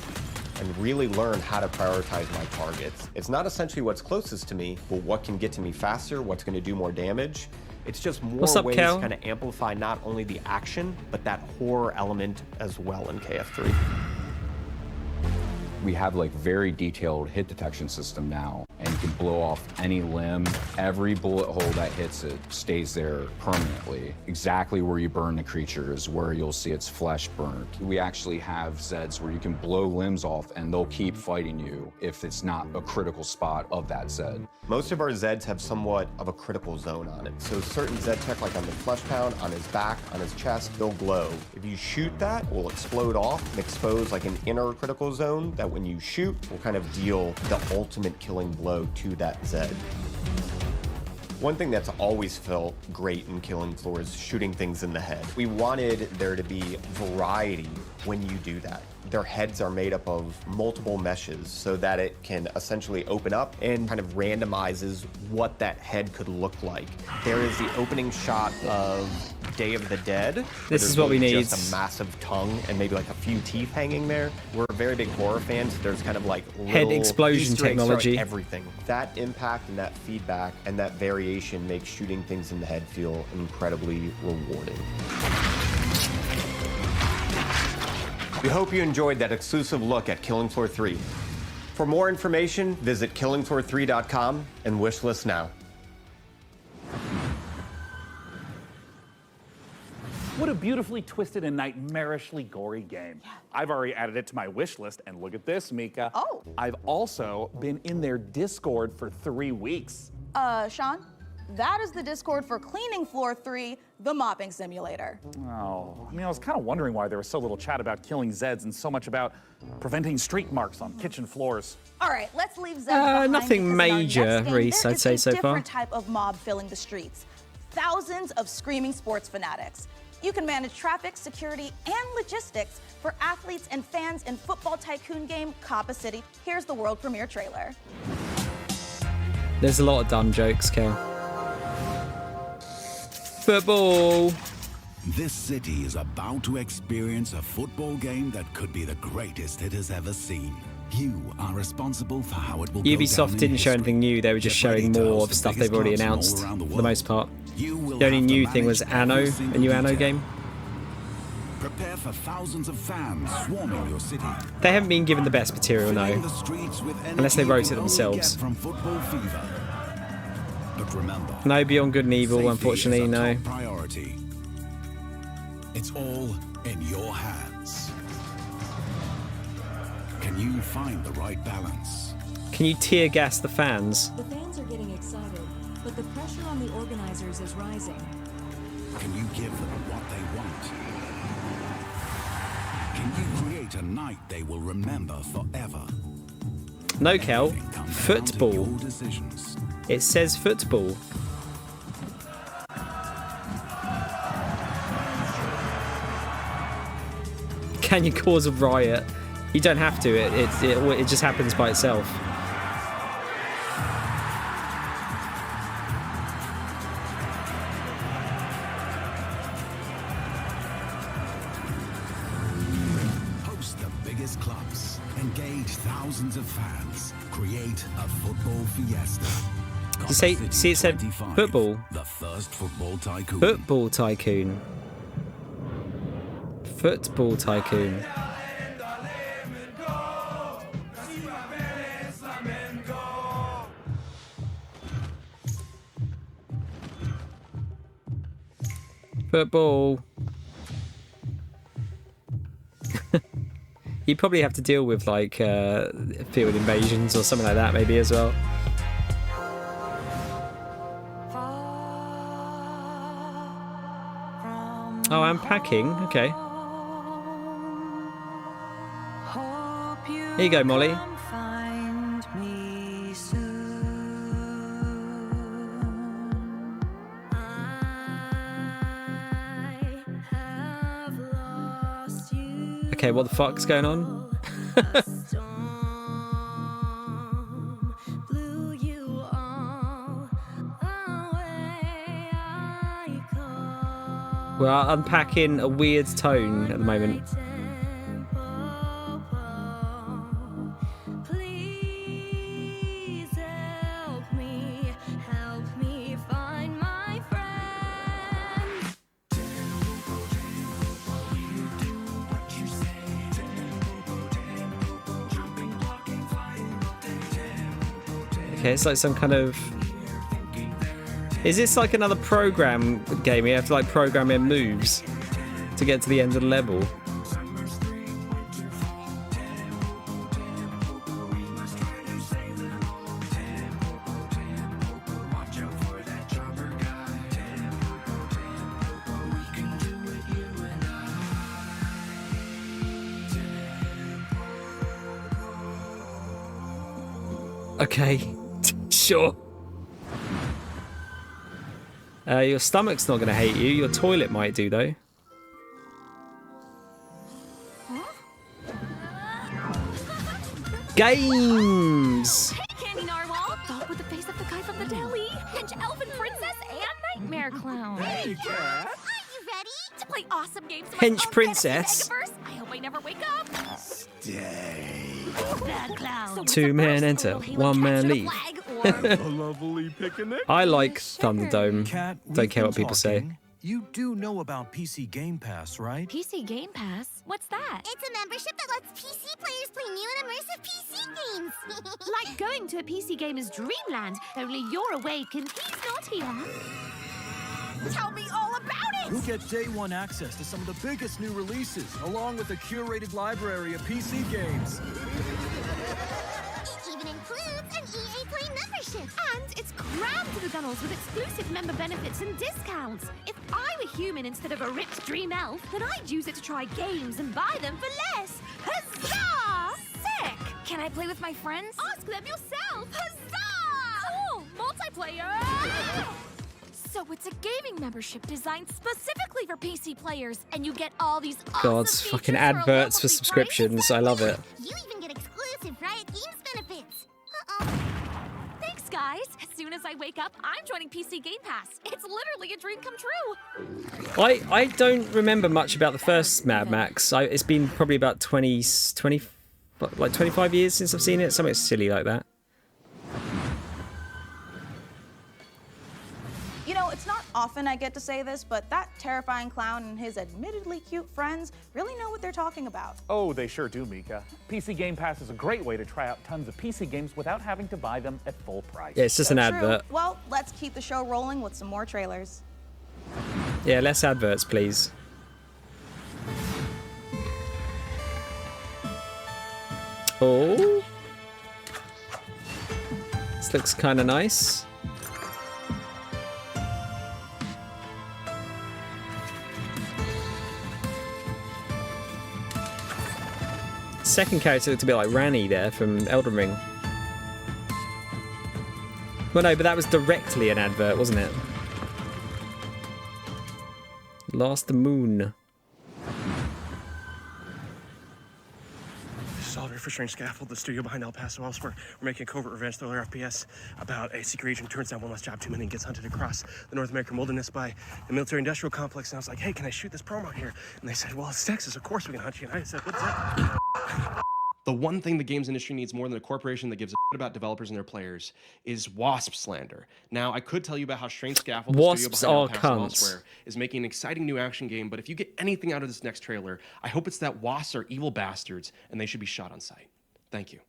S11: and really learn how to prioritize my targets. It's not essentially what's closest to me, but what can get to me faster, what's going to do more damage. It's just more
S1: What's up,
S11: ways
S1: Cal?
S11: to kind of amplify not only the action, but that horror element as well in KF3.
S19: We have like very detailed hit detection system now, and you can blow off any limb. Every bullet hole that hits it stays there permanently. Exactly where you burn the creature is where you'll see its flesh burnt. We actually have Zeds where you can blow limbs off and they'll keep fighting you if it's not a critical spot of that Zed.
S11: Most of our Zeds have somewhat of a critical zone on it. So certain Zed tech, like on the flesh pound, on his back, on his chest, they'll glow. If you shoot that, it will explode off and expose like an inner critical zone that when you shoot will kind of deal the ultimate killing blow to that Zed. One thing that's always felt great in Killing Floor is shooting things in the head. We wanted there to be variety when you do that. Their heads are made up of multiple meshes so that it can essentially open up and kind of randomizes what that head could look like. There is the opening shot of Day of the Dead.
S1: This is what we need.
S11: Just a massive tongue and maybe like a few teeth hanging there. We're very big horror fans. So there's kind of like
S1: head explosion
S11: Easter eggs
S1: technology.
S11: throughout everything. That impact and that feedback and that variation makes shooting things in the head feel incredibly rewarding. We hope you enjoyed that exclusive look at Killing Floor 3. For more information, visit killingfloor3.com and wishlist now.
S2: What a beautifully twisted and nightmarishly gory game. Yeah. I've already added it to my wish list, and look at this, Mika.
S3: Oh.
S2: I've also been in their Discord for 3 weeks.
S3: Sean, that is the Discord for Cleaning Floor 3, the mopping simulator.
S2: Oh, I mean, I was kind of wondering why there was so little chat about killing Zeds and so much about preventing streak marks on kitchen floors.
S3: All right, let's leave Zeds behind.
S1: Nothing
S3: because in our
S1: major,
S3: next game,
S1: Reese,
S3: there
S1: I'd
S3: is
S1: say
S3: a
S1: so far.
S3: different type of mob filling the streets. Thousands of screaming sports fanatics. You can manage traffic, security, and logistics for athletes and fans in football tycoon game Coppa City. Here's the world premiere trailer.
S1: There's a lot of dumb jokes, Kel. Football.
S20: This city is about to experience a football game that could be the greatest it has ever seen. You are responsible for how it will go down
S1: Ubisoft
S20: in
S1: didn't show
S20: history.
S1: anything new, they were just showing more of stuff they've already announced, for the most part. The only new thing was Anno, a new Anno game.
S20: Prepare for thousands of fans swarming your city.
S1: They haven't been given the best material,
S20: Filling
S1: no.
S20: the streets with
S1: Unless they
S20: energy
S1: wrote
S20: you
S1: it
S20: can only
S1: themselves.
S20: get from Football Fever. But remember,
S1: No Beyond Good and Evil,
S20: safety
S1: unfortunately,
S20: is a
S1: no.
S20: top priority. It's all in your hands. Can you find the right balance?
S1: Can you tear gas the fans?
S12: The fans are getting excited, but the pressure on the organizers is rising.
S20: Can you give them what they want? Can you create a night they will remember forever?
S1: No, Kel. Football.
S20: Your decisions.
S1: It says football. Can you cause a riot? You don't have to. It just happens by itself.
S20: Host the biggest clubs. Engage thousands of fans. Create a football fiesta.
S1: You say, see, it said football.
S20: The first football tycoon.
S1: Football tycoon. Football tycoon. Football. You'd probably have to deal with like field invasions or something like that, maybe as well. Oh, I'm packing. Okay. Here you go, Molly.
S12: Find me.
S1: Okay, what the fuck's going on? We're unpacking a weird tone at the moment. Okay, it's like some kind of... Is this like another program game? You have to like program in moves to get to the end of the level. Okay, sure. Your stomach's not going to hate you. Your toilet might do, though. Games!
S21: Hey, Candy Narwhal! Dog with the face of the guy from the deli! Pinch Elfin Princess and Nightmare Clown!
S22: Hey, cat!
S21: Are you ready to play awesome games in my
S1: Hench
S21: own
S1: Princess.
S21: fantasy megaverse? I hope I never wake up!
S22: Stay.
S21: Bad clown!
S1: Two men enter, one man leave.
S22: A lovely picnic.
S1: I like Thunderdome.
S8: Cat,
S1: Don't care what people say.
S8: You do know about PC Game Pass, right?
S21: PC Game Pass? What's that?
S23: It's a membership that lets PC players play new and immersive PC games.
S21: Like going to a PC gamer's dreamland, only you're awake and he's not here. Tell me all about it!
S8: You'll get day one access to some of the biggest new releases, along with a curated library of PC games.
S23: It even includes an EA Play membership.
S21: And it's crammed to the gunnels with exclusive member benefits and discounts. If I were human instead of a ripped dream elf, then I'd use it to try games and buy them for less. Huzzah! Sick! Can I play with my friends? Ask them yourself! Huzzah! Cool! Multiplayer! So it's a gaming membership designed specifically for PC players, and you get all these
S1: God's
S21: awesome
S1: fucking
S21: features
S1: adverts for subscriptions. I love it.
S23: You even get exclusive Riot Games benefits.
S21: Thanks, guys. As soon as I wake up, I'm joining PC Game Pass. It's literally a dream come true.
S1: I don't remember much about the first Mad Max. It's been probably about 25 years since I've seen it. Something silly like that.
S3: You know, it's not often I get to say this, but that terrifying clown and his admittedly cute friends really know what they're talking about.
S2: Oh, they sure do, Mika. PC Game Pass is a great way to try out tons of PC games without having to buy them at full price.
S1: Yeah, it's just an advert.
S3: Well, let's keep the show rolling with some more trailers.
S1: Yeah, less adverts, please. Oh. This looks kind of nice. Second character looked a bit like Rani there from Elden Ring. Well, no, but that was directly an advert, wasn't it? Lost the Moon.
S24: Solver for Strange Scaffold, the studio behind El Paso elsewhere. We're making a covert revenge thriller FPS about a secret agent turns down one last job too many and gets hunted across the North American wilderness by the military-industrial complex. And I was like, hey, can I shoot this promo here? And they said, well, it's Texas, of course we can hunt you. And I said, what's that?
S25: The one thing the games industry needs more than a corporation that gives a shit about developers and their players is wasp slander. Now, I could tell you about how Strange Scaffold,
S1: Wasps
S25: the studio
S1: are
S25: behind El Paso
S1: cunts.
S25: elsewhere, is making an exciting new action game, but if you get anything out of this next trailer, I hope it's that wasps are evil bastards and they should be shot on sight. Thank you.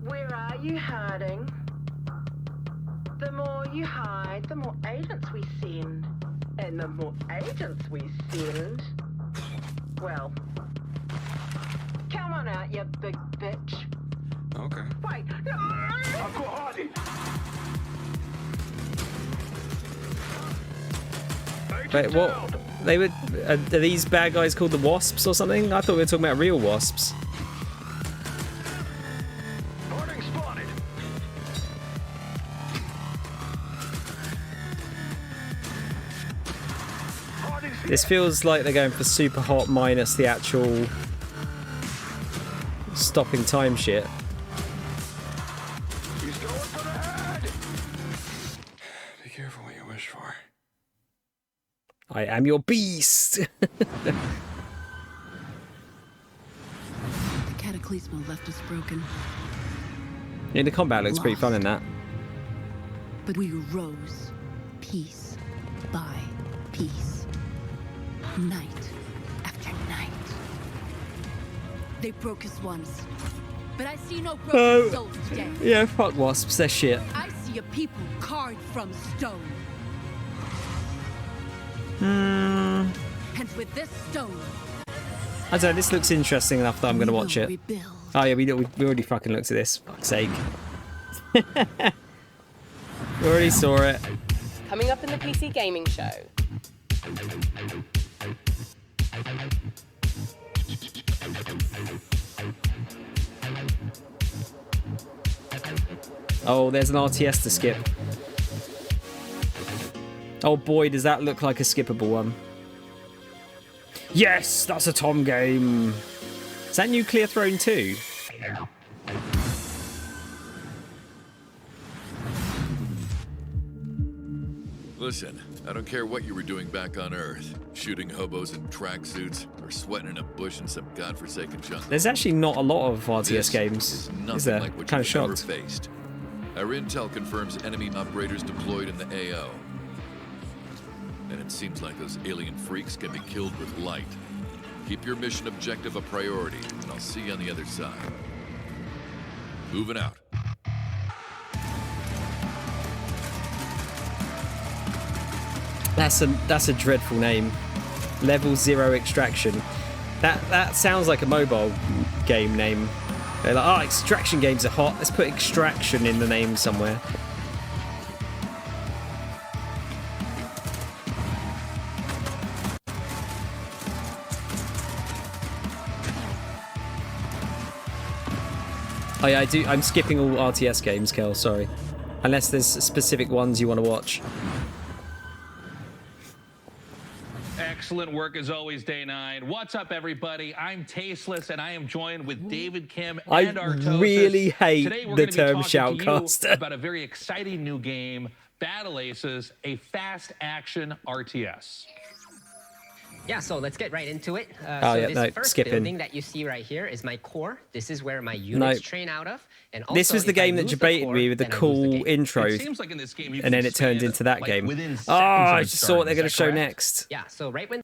S26: Where are you hiding? The more you hide, the more agents we send. And the more agents we send, well, come on out, you big bitch.
S25: Okay.
S26: Wait,
S1: Wait, what? They were... Are these bad guys called the Wasps or something? I thought we were talking about real wasps. This feels like they're going for super hot minus the actual stopping time shit.
S22: He's going for the head. Be careful what you wish for.
S1: I am your beast.
S4: The cataclysmal left us broken.
S1: Yeah, the combat looks pretty fun in that.
S4: But we rose, piece by piece, night after night. They broke us once, but I see no broken souls today.
S1: Yeah, fuck wasps, they're shit.
S4: I see a people carved from stone.
S1: Hmm.
S4: And with this stone,
S1: I don't know, this looks interesting enough that I'm going to watch it. Oh yeah, we already fucking looked at this, fuck's sake. We already saw it.
S5: Coming up in the PC Gaming Show.
S1: Oh, there's an RTS to skip. Oh boy, does that look like a skippable one. Yes, that's a Tom game. Is that Nuclear Throne 2?
S6: Listen, I don't care what you were doing back on Earth. Shooting hobos in tracksuits or sweating in a bush in some godforsaken jungle.
S1: There's actually not a lot of RTS games, is there?
S6: Like what
S1: Kind of
S6: you've ever
S1: shocked.
S6: faced. Our intel confirms enemy operators deployed in the AO. And it seems like those alien freaks can be killed with light. Keep your mission objective a priority, and I'll see you on the other side. Moving out.
S1: That's a dreadful name. Level 0 Extraction. That sounds like a mobile game name. They're like, oh, extraction games are hot. Let's put Extraction in the name somewhere. Oh yeah, I'm skipping all RTS games, Kel, sorry. Unless there's specific ones you want to watch.
S7: Excellent work as always, Day 9. What's up, everybody? I'm Tasteless, and I am joined with David Kim and Artosis.
S1: I really hate
S7: Today, we're
S1: the
S7: gonna be
S1: term
S7: talking to you
S1: shoutcaster.
S7: about a very exciting new game, Battle Aces, a fast action RTS.
S9: Yeah, so let's get right into it.
S1: This
S9: first
S1: skipping.
S9: building that you see right here is my core. This is where my units train out of. And also,
S1: This was the
S9: if I
S1: game that
S9: lose the
S1: debated
S9: core,
S1: me with the
S9: then I lose the
S1: cool
S9: game.
S1: intro,
S9: It seems like in this game you
S1: and
S9: can
S1: then it turned
S9: expand,
S1: into that
S9: like,
S1: game.
S9: within
S1: Oh,
S9: seconds
S1: I
S9: of
S1: just saw what they're
S9: starting.
S1: going to
S9: Is that
S1: show
S9: correct?
S1: next.
S9: Yeah, so right when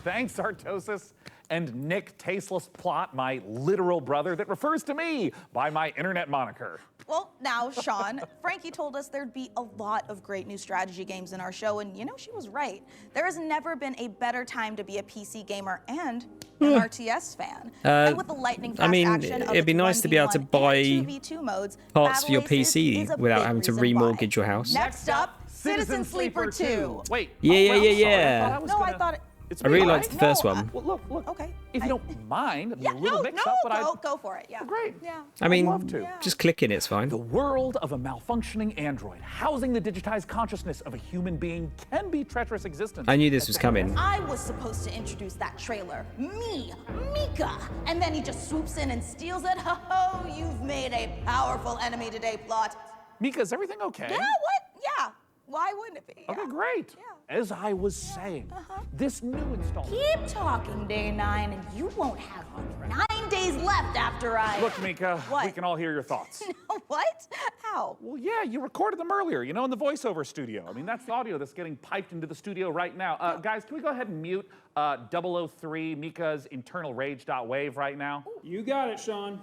S2: Thanks, Artosis. And Nick Tasteless Plot, my literal brother that refers to me by my internet moniker.
S3: Well, now, Sean, Frankie told us there'd be a lot of great new strategy games in our show, and you know, she was right. There has never been a better time to be a PC gamer and an RTS fan. And with the lightning fast action of
S1: it'd be
S3: its
S1: nice to be able to
S3: 1v1
S1: buy
S3: and 2v2 modes,
S1: parts for your
S3: Battle Aces
S1: PC
S3: is a
S1: without
S3: big
S1: having to
S3: reason why.
S1: remortgage your house.
S3: Next up, Citizen Sleeper 2.
S2: Wait.
S1: Yeah.
S3: I thought it...
S1: I really liked the first one.
S2: Well, look.
S3: Okay.
S2: If you don't mind,
S3: Yeah,
S2: a little mix-up, but
S3: go for it. Yeah.
S2: Great.
S3: Yeah.
S1: I mean,
S2: love to.
S1: just clicking it's fine.
S2: The world of a malfunctioning android housing the digitized consciousness of a human being can be treacherous existence.
S1: I knew this was coming.
S3: I was supposed to introduce that trailer. Me, Mika. And then he just swoops in and steals it. Ho, you've made a powerful enemy today, Plot.
S2: Mika, is everything okay?
S3: Yeah, what? Yeah. Why wouldn't it be?
S2: Okay, great. As I was saying, this new installment.
S3: Keep talking, Day 9, and you won't have 9 days left after I...
S2: Look, Mika,
S3: What?
S2: we can all hear your thoughts.
S3: What? How?
S2: Well, yeah, you recorded them earlier, you know, in the voiceover studio. I mean, that's the audio that's getting piped into the studio right now. Guys, can we go ahead and mute 003 Mika's internal rage.wave right now?
S10: You got it, Sean.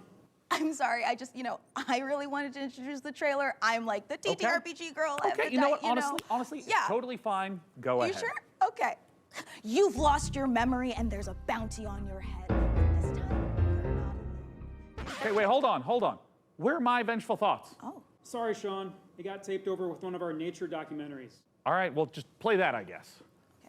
S3: I'm sorry, I just, I really wanted to introduce the trailer. I'm like the TTRPG girl.
S2: Okay, you know what? Honestly,
S3: yeah.
S2: totally fine. Go ahead.
S3: You sure? Okay. You've lost your memory and there's a bounty on your head. This time,
S2: Okay, wait, hold on. Where are my vengeful thoughts?
S3: Oh.
S10: Sorry, Sean. It got taped over with one of our nature documentaries.
S2: All right, well, just play that, I guess.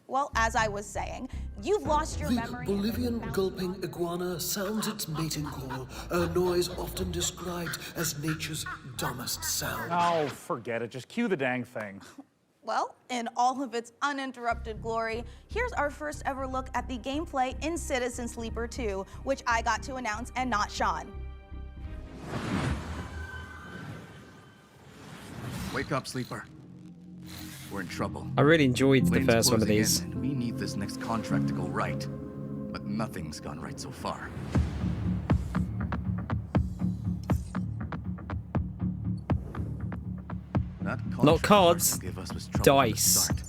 S3: well, as I was saying, you've lost your
S27: The
S3: memory.
S27: Bolivian gulping iguana sounds its mating call, a noise often described as nature's dumbest sound.
S2: Oh, forget it. Just cue the dang thing.
S3: Well, in all of its uninterrupted glory, here's our first ever look at the gameplay in Citizen Sleeper 2, which I got to announce and not Sean.
S13: Wake up, Sleeper. We're in trouble.
S1: I really enjoyed the
S13: Lane's
S1: first one of
S13: closing
S1: these.
S13: in, and we need this next contract to go right. But nothing's gone right so far. That
S1: Not cards,
S13: gave us was trouble from the
S1: dice.
S13: start.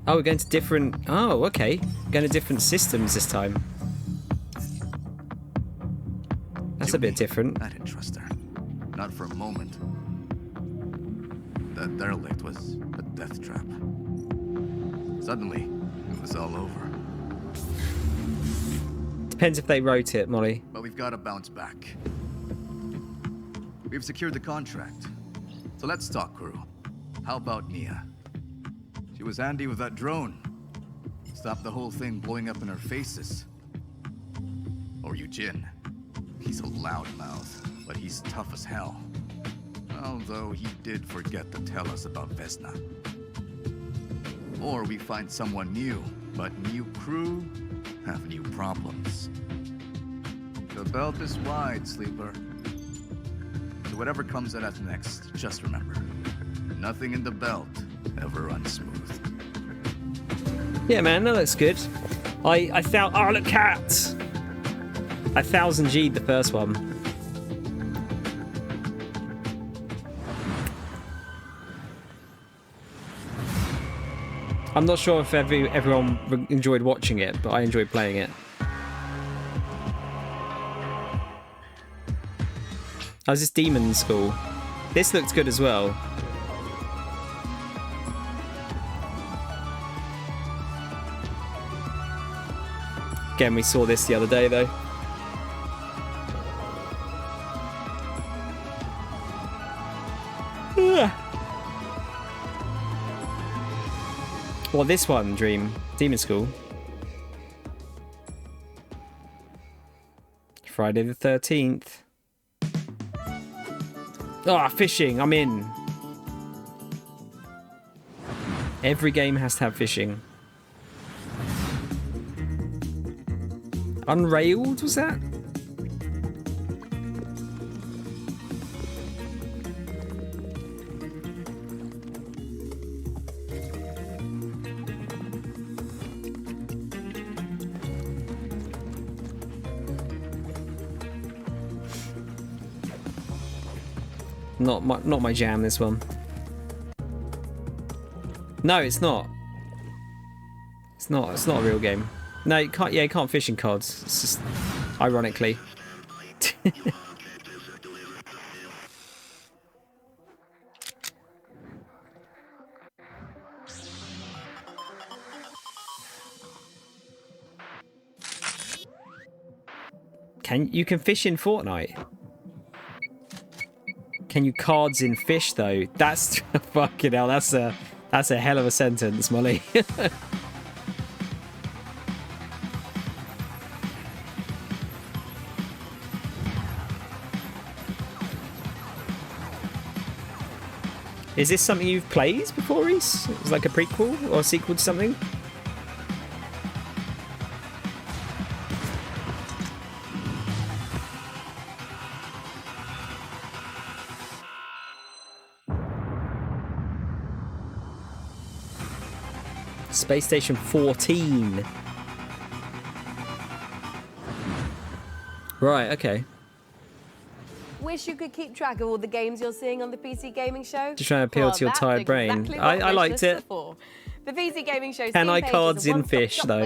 S1: Oh, we're going to different... Oh, okay. Going to different systems this time. That's a bit different.
S13: I didn't trust her. Not for a moment. That derelict was a death trap. Suddenly, it was all over.
S1: Depends if they wrote it, Molly.
S13: But we've got to bounce back. We've secured the contract. So let's talk, crew. How about Nia? She was handy with that drone. Stopped the whole thing blowing up in our faces. Or Eugene. He's a loudmouth, but he's tough as hell. Although he did forget to tell us about Vesna. Or we find someone new, but new crew have new problems. The belt is wide, Sleeper. So whatever comes at us next, just remember, nothing in the belt ever runs smooth.
S1: Yeah, man, that looks good. I found... Oh, look, cat! I 1000G'd the first one. I'm not sure if everyone enjoyed watching it, but I enjoyed playing it. I was this demon school. This looked good as well. Again, we saw this the other day, though. Well, this one, Dream. Demon School. Friday the 13th. Ah, fishing. I'm in. Every game has to have fishing. Unrailed, was that? Not my jam, this one. No, it's not. It's not a real game. No, you can't. Yeah, you can't fish in cards. It's just ironically. You can fish in Fortnite? Can you cards in fish though? That's fucking hell. That's a hell of a sentence, Molly. Is this something you've played before, Reese? It's like a prequel or a sequel to something? Space Station 14. Right, okay.
S5: Wish you could keep track of all the games you're seeing on the PC Gaming Show?
S1: Just trying to appeal to your tired brain.
S5: Exactly
S1: I liked it.
S5: The PC Gaming Show.
S1: Can I cards in fish though?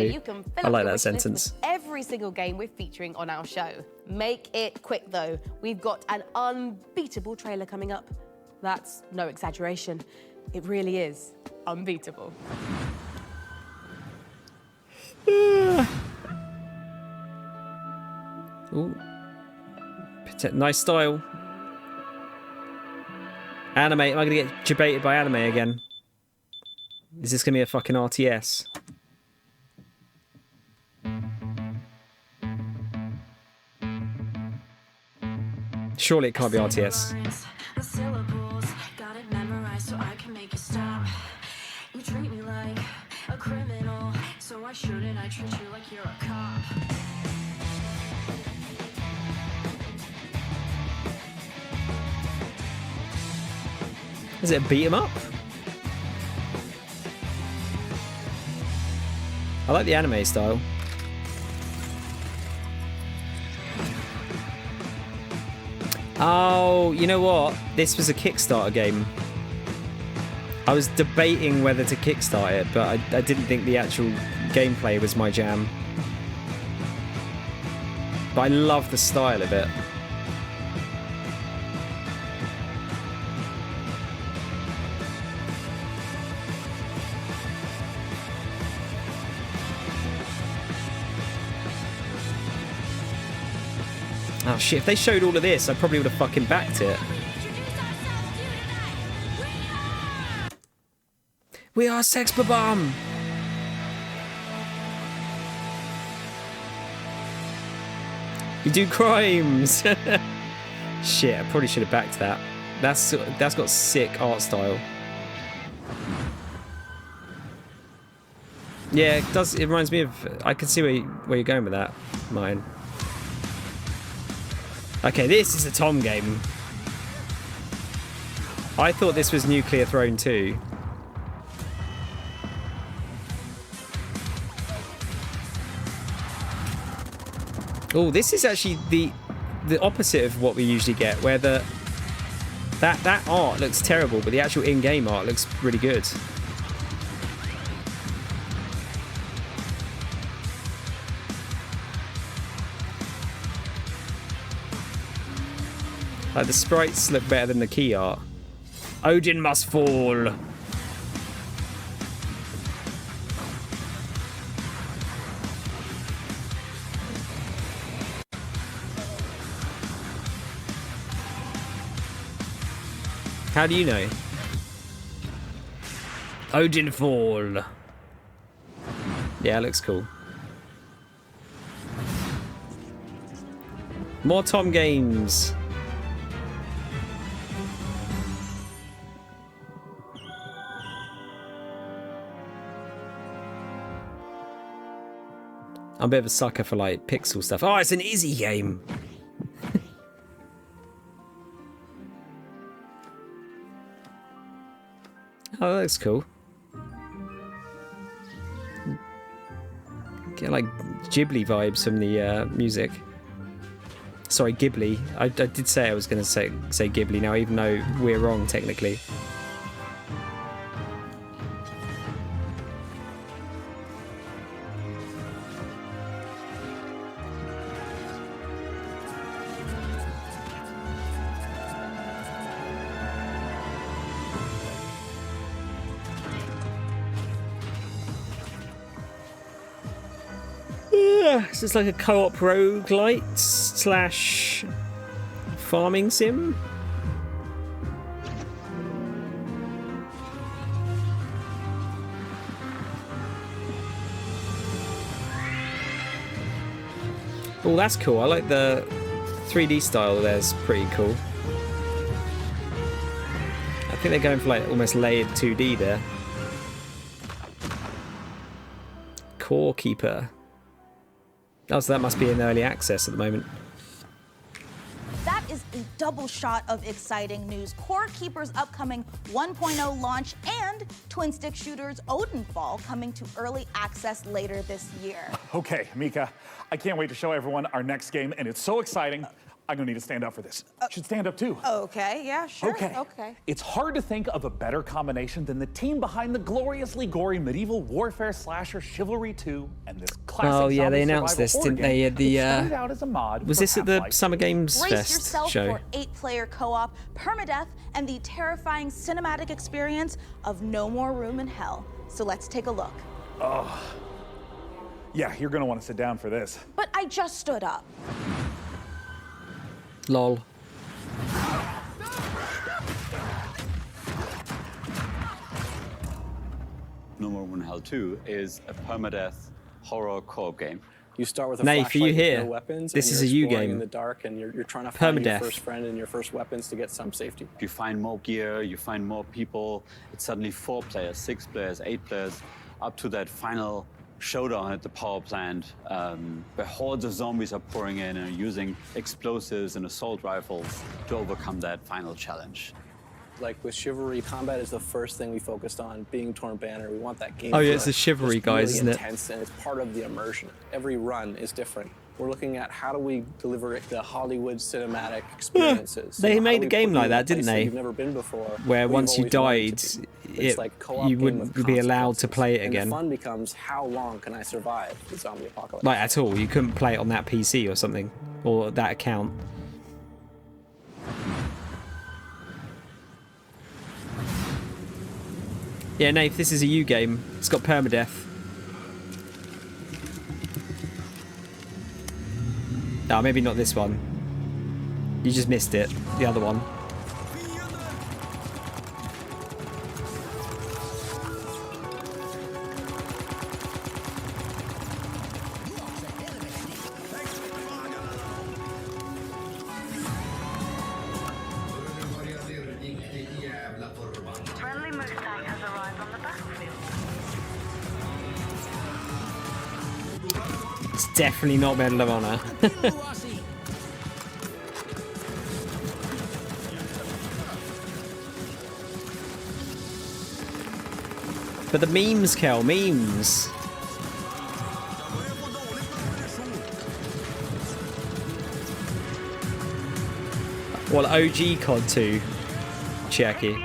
S1: I like that sentence.
S5: Every single game we're featuring on our show. Make it quick though. We've got an unbeatable trailer coming up. That's no exaggeration. It really is unbeatable.
S1: Ooh. Nice style. Anime. Am I going to get debated by anime again? Is this going to be a fucking RTS? Surely it can't be RTS.
S14: The syllables, got it memorized so I can make you stop.
S12: why shouldn't I treat you like you're a cop?
S1: Is it a beat 'em up? I like the anime style. Oh, you know what? This was a Kickstarter game. I was debating whether to kickstart it, but I didn't think the actual gameplay was my jam. But I love the style of it. Oh shit, if they showed all of this, I probably would have fucking backed it. We are Sex Bomb. You do crimes. Shit, I probably should have backed that. That's got sick art style. Yeah, it does. It reminds me of. I can see where you're going with that, Martin. Okay, this is a Tom game. I thought this was Nuclear Throne 2. Oh, this is actually the opposite of what we usually get, where that art looks terrible, but the actual in-game art looks really good. Like, the sprites look better than the key art. Odin must fall. How do you know? Odin fall. Yeah, it looks cool. More Tom games. I'm a bit of a sucker for like pixel stuff. Oh, it's an easy game. Oh, that's cool. Get like Ghibli vibes from the music. Sorry, Ghibli. I did say I was going to say Ghibli now, even though we're wrong technically. So it's like a co-op roguelite slash farming sim. Oh, that's cool. I like the 3D style there's pretty cool. I think they're going for like almost layered 2D there. Core Keeper. Oh, so that must be in early access at the moment.
S3: That is a double shot of exciting news. Core Keeper's upcoming 1.0 launch and twin stick shooters Odinfall coming to early access later this year.
S2: Okay, Mika, I can't wait to show everyone our next game, and it's so exciting. I'm gonna need to stand up for this. You should stand up too.
S3: Okay, yeah, sure.
S2: Okay. It's hard to think of a better combination than the team behind the gloriously gory medieval warfare slasher Chivalry 2 and this classic.
S1: Oh yeah, they
S2: zombie
S1: announced this,
S2: survival
S1: didn't they?
S2: game that started out as a mod
S1: Was
S2: for
S1: this at the
S2: Half-Life
S1: Summer
S2: 2.
S1: Games
S3: Brace
S1: Fest
S3: yourself
S1: show?
S3: for 8-player co-op, permadeath, and the terrifying cinematic experience of No More Room in Hell. So let's take a look.
S2: Oh. Yeah, you're gonna want to sit down for this.
S3: But I just stood up.
S1: Lol.
S11: No More Room in Hell 2 is a permadeath horror co-op game.
S14: You start with a
S1: Nay, for you
S14: flashlight with
S1: here,
S14: no weapons.
S1: this
S14: and
S1: is a
S14: you're
S1: you
S14: exploring
S1: game.
S14: in the dark, and you're trying to find your
S1: Permadeath.
S14: first friend and your first weapons to get some safety.
S11: You find more gear, you find more people. It's suddenly 4 players, 6 players, 8 players, up to that final showdown at the power plant, where hordes of zombies are pouring in and are using explosives and assault rifles to overcome that final challenge.
S14: Like with Chivalry, combat is the first thing we focused on, being Torn Banner. We want that game.
S1: Oh yeah, it's the Chivalry guys,
S14: really
S1: isn't it?
S14: Intense, and it's part of the immersion. Every run is different. We're looking at how do we deliver the Hollywood cinematic experiences.
S1: They made a game like that, didn't they?
S14: You've never been before.
S1: Where once you died, you wouldn't be allowed to play it again.
S14: And the fun becomes, how long can I survive the zombie apocalypse?
S1: Like at all, you couldn't play it on that PC or something, or that account. Yeah, Nath, this is a U game. It's got permadeath. No, maybe not this one. You just missed it. The other one.
S26: Friendly Mustang has arrived on the battlefield.
S1: It's definitely not Medal of Honor. But the memes, Kel, memes. Well, OG COD 2, Cherokee.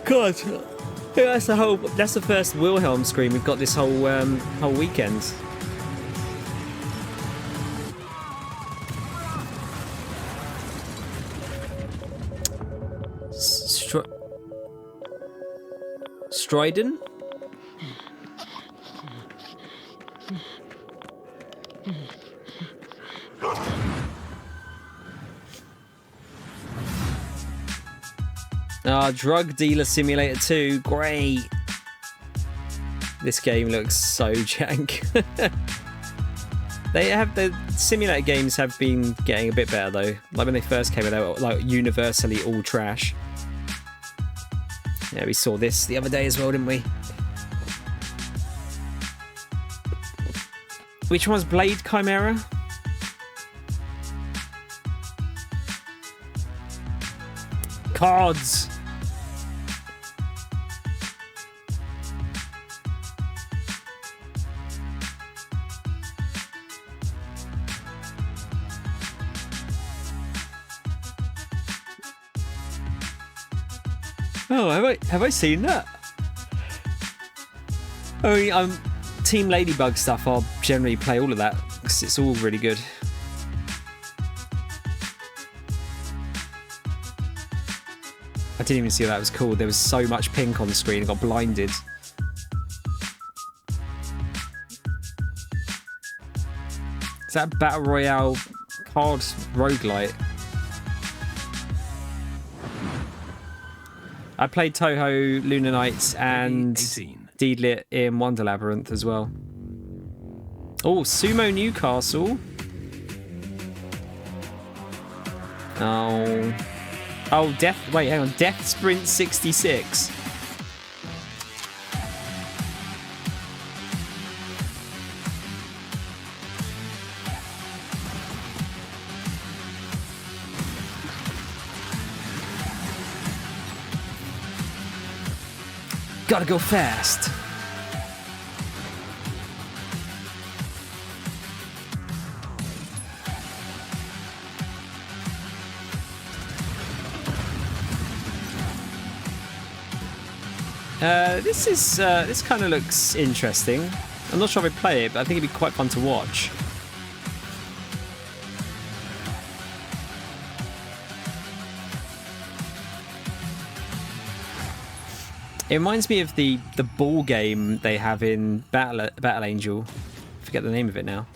S1: God, yeah, that's the first Wilhelm screen we've got this whole weekend. Stryden? Drug Dealer Simulator 2, great. This game looks so jank. The simulator games have been getting a bit better though. Like when they first came out, they were like universally all trash. Yeah, we saw this the other day as well, didn't we? Which one's Blade Chimera? Cards. Oh, have I seen that? I mean, Team Ladybug stuff, I'll generally play all of that because it's all really good. I didn't even see what that was called. There was so much pink on the screen, I got blinded. Is that Battle Royale card roguelite? I played Touhou, Lunar Nights, and Deedlit in Wonder Labyrinth as well. Oh, Sumo Newcastle. Oh, wait, hang on. Death Sprint 66. Gotta go fast. This kind of looks interesting. I'm not sure if I'd play it, but I think it'd be quite fun to watch. It reminds me of the ball game they have in Battle Angel. I forget the name of it now.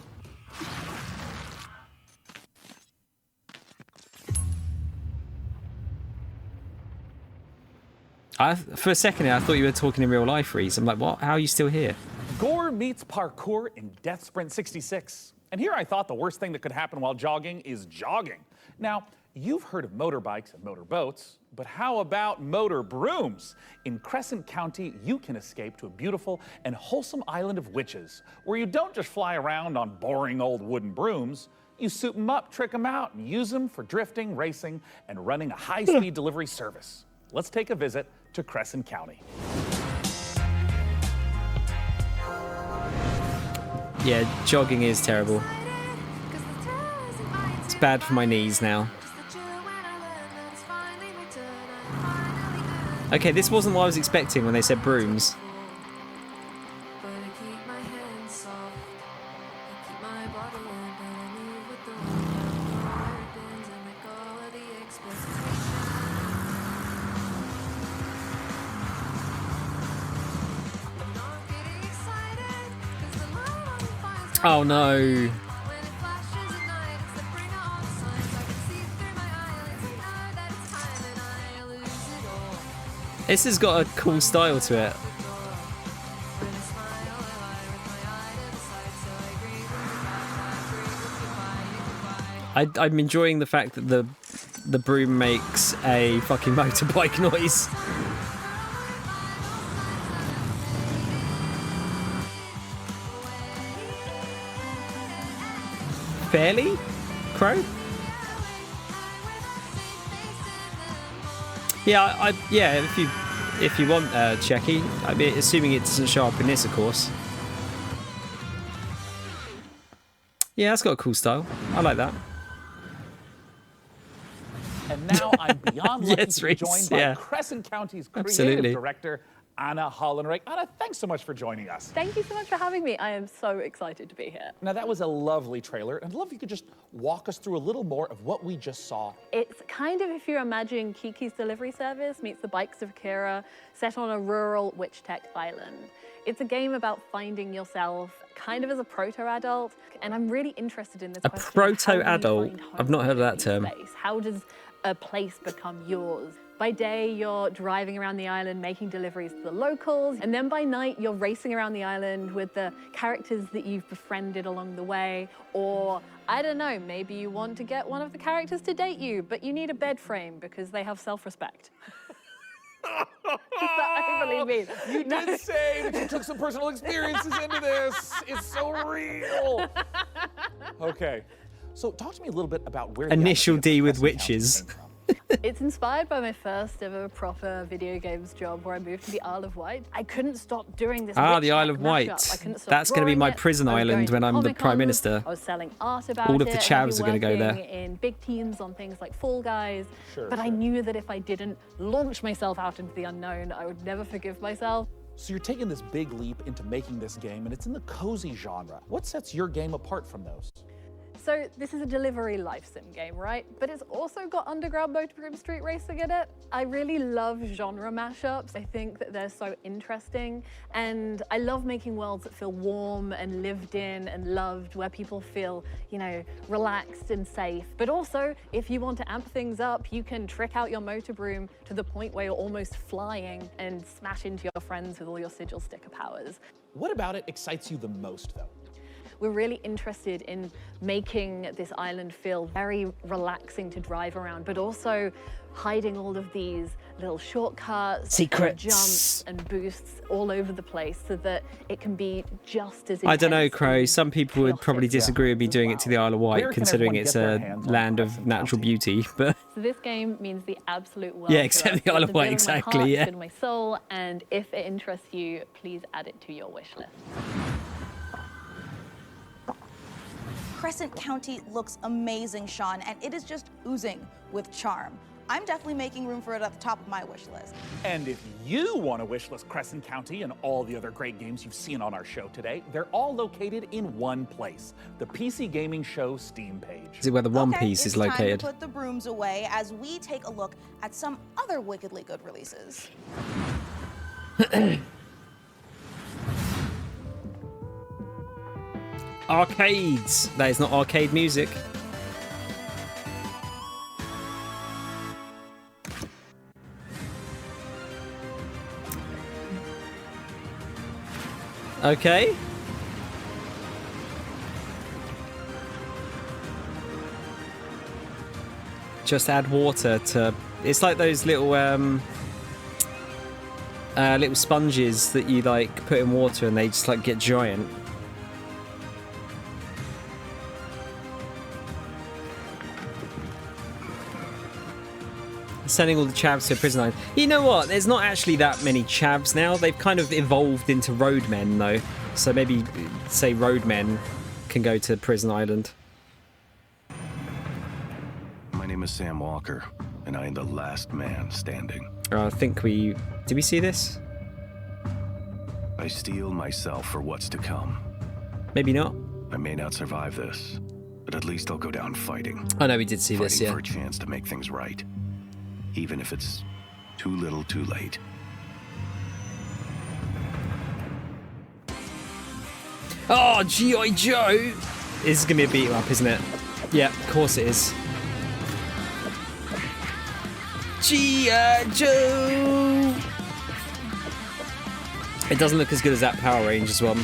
S1: For a second I thought you were talking in real life, Reese. I'm like, what? How are you still here?
S2: Gore meets parkour in Death Sprint 66. And here I thought the worst thing that could happen while jogging is jogging. Now, You've heard of motorbikes and motorboats, but how about motor brooms? In Crescent County, you can escape to a beautiful and wholesome island of witches, where you don't just fly around on boring old wooden brooms. You soup them up, trick them out, and use them for drifting, racing, and running a high-speed delivery service. Let's take a visit to Crescent County.
S1: Yeah, jogging is terrible. It's bad for my knees now. Okay, this wasn't what I was expecting when they said brooms. Oh no. This has got a cool style to it. I'm enjoying the fact that the broom makes a fucking motorbike noise. Fairly? Crow? Yeah, yeah. If you want Checky, I mean, assuming it doesn't show up in this, of course. Yeah, that's got a cool style. I like that.
S2: And now I'm beyond lucky to be joined by Crescent County's creative director, Anna Hollenreich. Anna, thanks so much for joining us.
S8: Thank you so much for having me. I am so excited to be here.
S2: Now, that was a lovely trailer, and I'd love if you could just walk us through a little more of what we just saw.
S8: It's kind of if you imagine Kiki's Delivery Service meets the Bikes of Kira, set on a rural witch tech island. It's a game about finding yourself kind of as a proto-adult, and I'm really interested in this question.
S1: A proto-adult? I've not heard of that term.
S8: How does a place become yours? By day, you're driving around the island, making deliveries to the locals. And then by night, you're racing around the island with the characters that you've befriended along the way. Or, I don't know, maybe you want to get one of the characters to date you, but you need a bed frame because they have self-respect. I believe me.
S2: You did say that you took some personal experiences into this. It's so real. Okay. So talk to me a little bit about where
S1: Initial D with witches.
S8: It's inspired by my first ever proper video games job where I moved to the Isle of Wight. I couldn't stop doing this.
S1: Ah, the Isle of Wight. That's going to be my prison island when I'm the Prime Minister.
S8: I was selling art about
S1: all of the chavs are going to go there.
S8: In big teams on things like Fall Guys. But I knew that if I didn't launch myself out into the unknown, I would never forgive myself.
S2: So you're taking this big leap into making this game, and it's in the cozy genre. What sets your game apart from those?
S8: So this is a delivery life sim game, right? But it's also got underground motor broom street racing in it. I really love genre mashups. I think that they're so interesting. And I love making worlds that feel warm and lived in and loved, where people feel, you know, relaxed and safe. But also, if you want to amp things up, you can trick out your motor broom to the point where you're almost flying and smash into your friends with all your sigil sticker powers.
S2: What about it excites you the most, though?
S8: We're really interested in making this island feel very relaxing to drive around, but also hiding all of these little shortcuts,
S1: secrets,
S8: jumps and boosts all over the place so that it can be just as intense.
S1: I don't know, Crow. Some people would probably disagree with me doing it to the Isle of Wight, considering it's a land of natural beauty. But
S8: so this game means the absolute world.
S1: Yeah, except the Isle of Wight, exactly. Yeah.
S8: My soul, and if it interests you, please add it to your wish list.
S3: Crescent County looks amazing, Sean, and it is just oozing with charm. I'm definitely making room for it at the top of my wish list.
S2: And if you want to wish list Crescent County and all the other great games you've seen on our show today, they're all located in one place, the PC Gaming Show Steam page.
S1: Is it where the One Piece is located?
S3: It's time to put the brooms away as we take a look at some other wickedly good releases.
S1: Arcades. That is not arcade music. Okay. just add water to... It's like those little little sponges that you like put in water and they just like get giant. Sending all the chavs to a prison island. You know what? There's not actually that many chavs now. They've kind of evolved into roadmen, though. So maybe, say, roadmen can go to prison island.
S15: My name is Sam Walker, and I am the last man standing.
S1: I think we... Did we see this?
S15: I steel myself for what's to come.
S1: Maybe not.
S15: I may not survive this, but at least I'll go down fighting.
S1: I know we did see this, yeah.
S15: Fighting for a chance to make things right. Even if it's too little too late.
S1: Oh, G.I. Joe! This is going to be a beat-em-up, isn't it? Yeah, of course it is. G.I. Joe! It doesn't look as good as that Power Rangers one.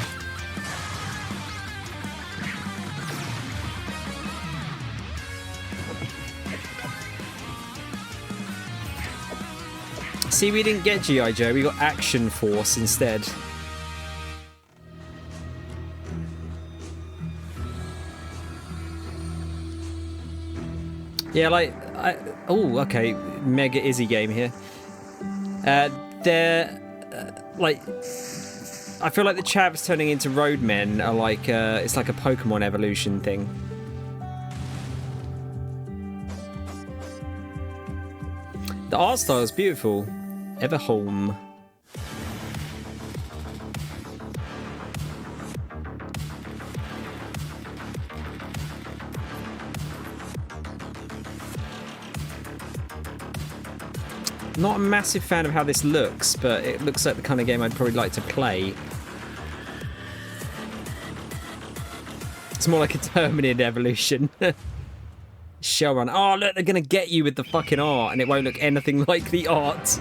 S1: See, we didn't get G.I. Joe, we got Action Force instead. Yeah, like... oh, okay. Mega Izzy game here. They're... like... I feel like the chavs turning into roadmen are like... it's like a Pokemon evolution thing. The art style is beautiful. Everholm. Not a massive fan of how this looks, but it looks like the kind of game I'd probably like to play. It's more like a Terminated evolution. Shellrun. Oh, look, they're going to get you with the fucking art, and it won't look anything like the art.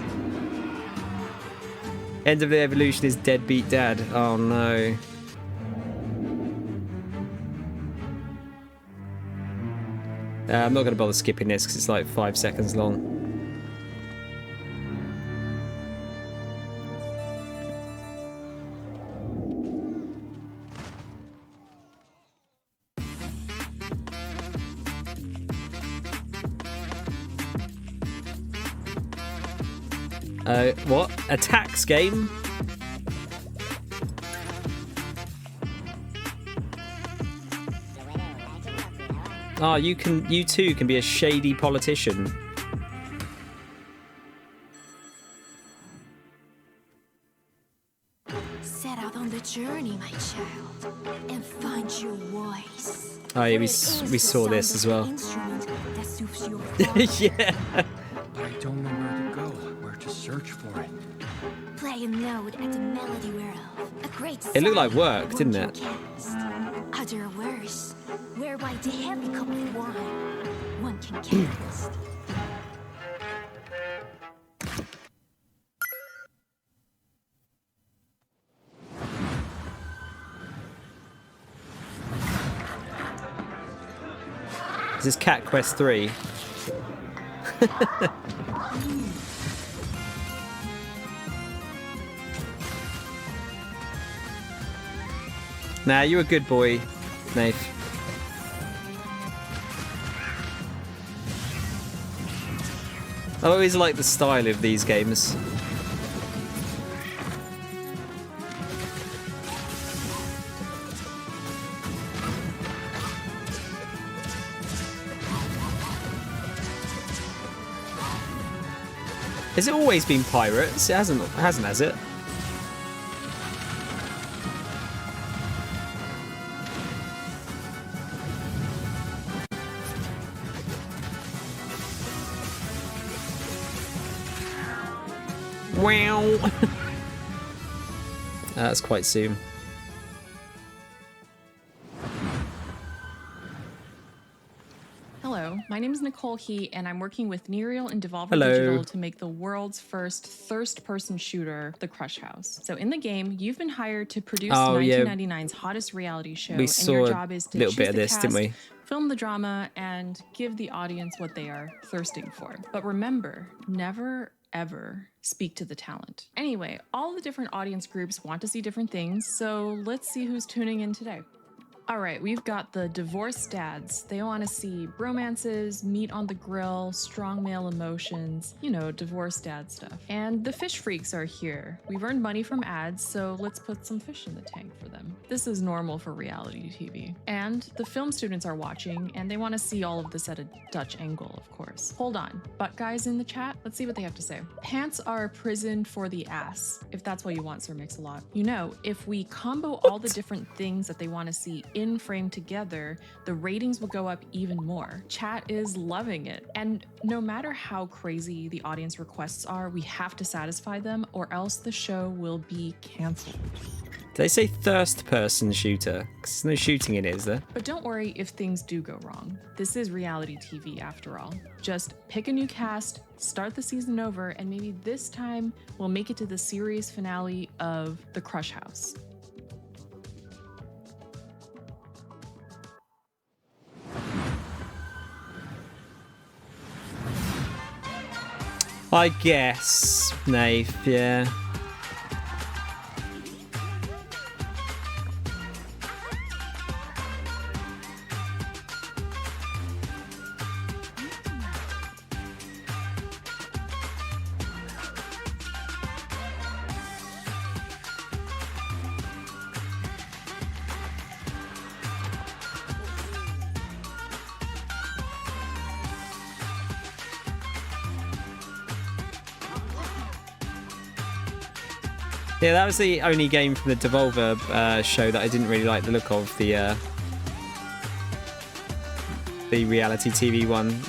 S1: End of the evolution is Deadbeat Dad. Oh, no. I'm not going to bother skipping this because it's like 5 seconds long. What? A tax game? Oh, you too can be a shady politician.
S21: Set out on the journey, my child, and find your voice.
S1: Oh yeah, we saw this as well. Yeah.
S16: But I don't know where to go, where to search for it.
S21: Play a note at the melody world. A great
S1: It looked like work, didn't it?
S21: Other words, whereby the heavy cup of wine one can cast.
S1: This is Cat Quest 3. Nah, you're a good boy, Nath. I always like the style of these games. Has it always been pirates? It hasn't, has it? Wow. That's quite soon.
S17: Hello, My name is Nicole He, and I'm working with Nereal and Devolver
S1: Hello.
S17: Digital to make the world's first first-person shooter, The Crush House. So in the game, you've been hired to produce 1999's hottest reality show,
S1: We
S17: and
S1: saw
S17: your job is to
S1: a little
S17: choose
S1: bit of
S17: the
S1: this,
S17: cast,
S1: didn't we?
S17: film the drama, and give the audience what they are thirsting for. But remember, never ever speak to the talent. Anyway, all the different audience groups want to see different things, so let's see who's tuning in today. All right, we've got the divorced dads. They want to see bromances, meat on the grill, strong male emotions, you know, divorced dad stuff. And the fish freaks are here. We've earned money from ads, so let's put some fish in the tank for them. This is normal for reality TV. And the film students are watching, and they want to see all of this at a Dutch angle, of course. Hold on, butt guys in the chat? Let's see what they have to say. Pants are a prison for the ass, if that's what you want, Sir Mix-a-Lot. You know, if we combo all the different things that they want to see in frame together, the ratings will go up even more. Chat is loving it. And no matter how crazy the audience requests are, we have to satisfy them or else the show will be canceled.
S1: Did they say thirst person shooter? 'Cause there's no shooting in it, is there?
S17: But don't worry if things do go wrong. This is reality TV after all. Just pick a new cast, start the season over, and maybe this time we'll make it to the series finale of The Crush House.
S1: I guess, Nath, yeah. Yeah, that was the only game from the Devolver show that I didn't really like the look of, the reality TV one.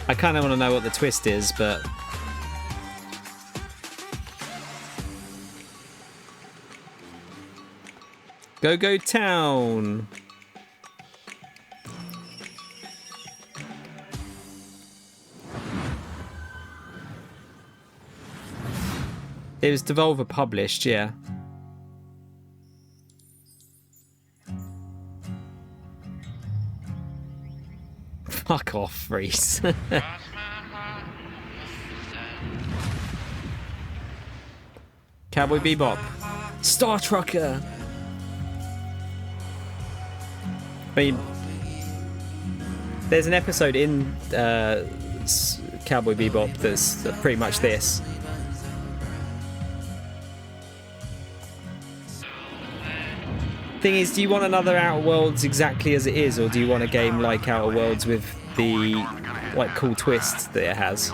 S1: I kind of want to know what the twist is, but... Go Town! It was Devolver published, yeah. Fuck off, Reese. Cowboy Bebop. Star Trucker! I mean, there's an episode in Cowboy Bebop that's pretty much this. Thing is, do you want another Outer Worlds exactly as it is, or do you want a game like Outer Worlds with the like cool twist that it has?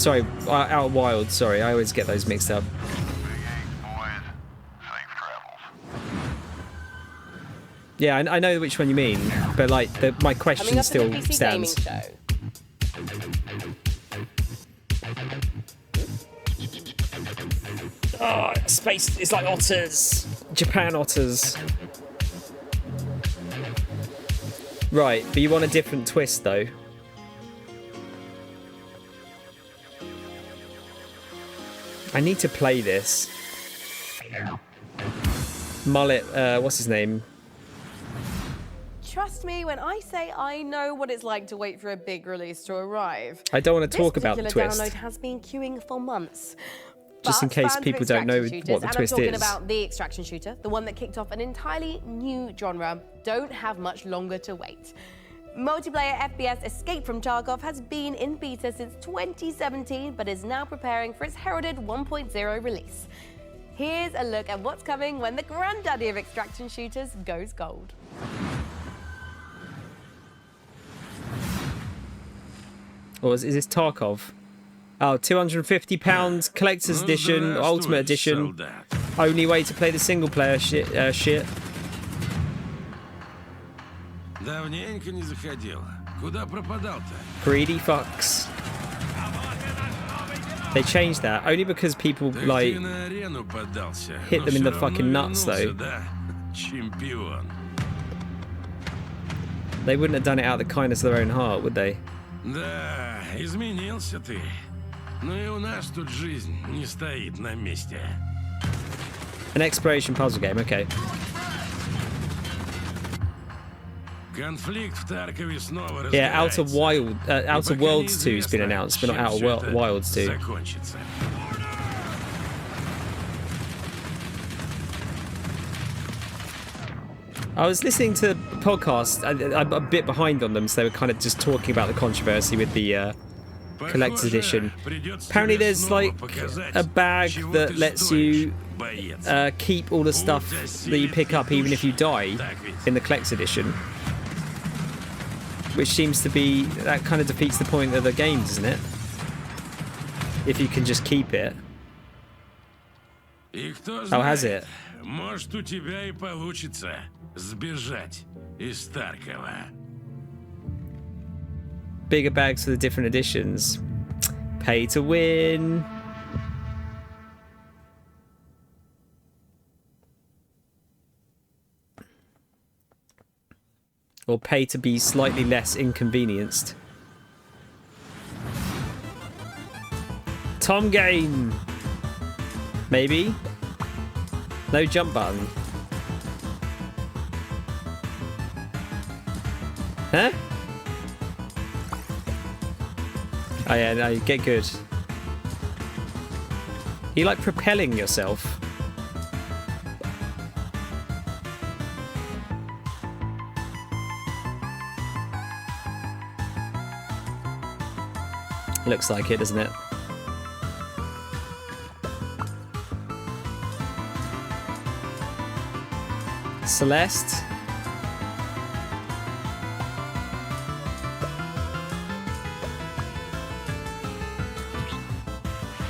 S1: Sorry, Outer Wilds, sorry, I always get those mixed up. Yeah, I know which one you mean, but like my question still stands. Oh, space is like otters. Japan otters. Right, but you want a different twist though. I need to play this. Mullet, what's his name?
S5: Trust me when I say I know what it's like to wait for a big release to arrive.
S1: I don't want to talk about the twist.
S5: This particular download has been queuing for months.
S1: Just in case people don't know what the twist is.
S5: I'm talking about the extraction shooter, the one that kicked off an entirely new genre, don't have much longer to wait. Multiplayer FPS Escape from Tarkov has been in beta since 2017, but is now preparing for its heralded 1.0 release. Here's a look at what's coming when the granddaddy of extraction shooters goes gold.
S1: Or is this Tarkov? Oh, £250 collector's edition, ultimate edition. Only way to play the single player shit. Greedy fucks. They changed that only because people like hit them in the fucking nuts though. They wouldn't have done it out of the kindness of their own heart, would they?
S18: Да, изменился ты. Но и у нас тут жизнь не стоит на месте.
S1: An exploration puzzle game, okay.
S18: Конфликт в Таркове снова разгорается.
S1: Yeah, Outer Worlds 2 has been announced, but not Outer Wilds 2.
S18: Закончится.
S1: I was listening to podcasts. I'm a bit behind on them, so they were kind of just talking about the controversy with the collector's edition. Apparently there's like a bag that lets you keep all the stuff that you pick up even if you die in the collector's edition. Which seems to be, that kind of defeats the point of the game, doesn't it? If you can just keep it. Oh, has it?
S18: Может, у тебя и получится сбежать из Таркова.
S1: Bigger bags for the different editions. Pay to win. Or pay to be slightly less inconvenienced. Tom game. Maybe. No jump button. Huh? Oh yeah, no, get good. You like propelling yourself. Looks like it, doesn't it? Celeste.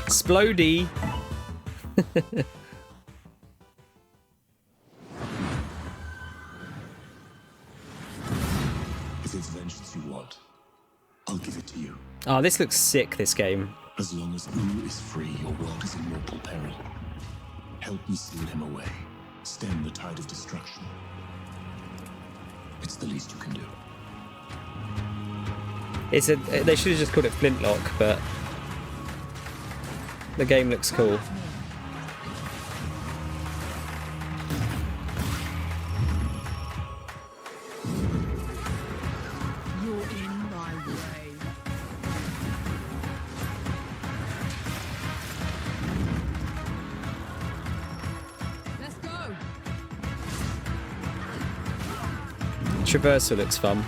S1: Splody.
S19: If it's vengeance you want, I'll give it to you.
S1: Oh, this looks sick, this game.
S19: As long as U is free, your world is in mortal peril. Help me seal him away. Stem the tide of destruction. It's the least you can do.
S1: They should have just called it Flintlock, but the game looks cool.
S4: You're in my way. Let's go.
S1: Traversal looks fun.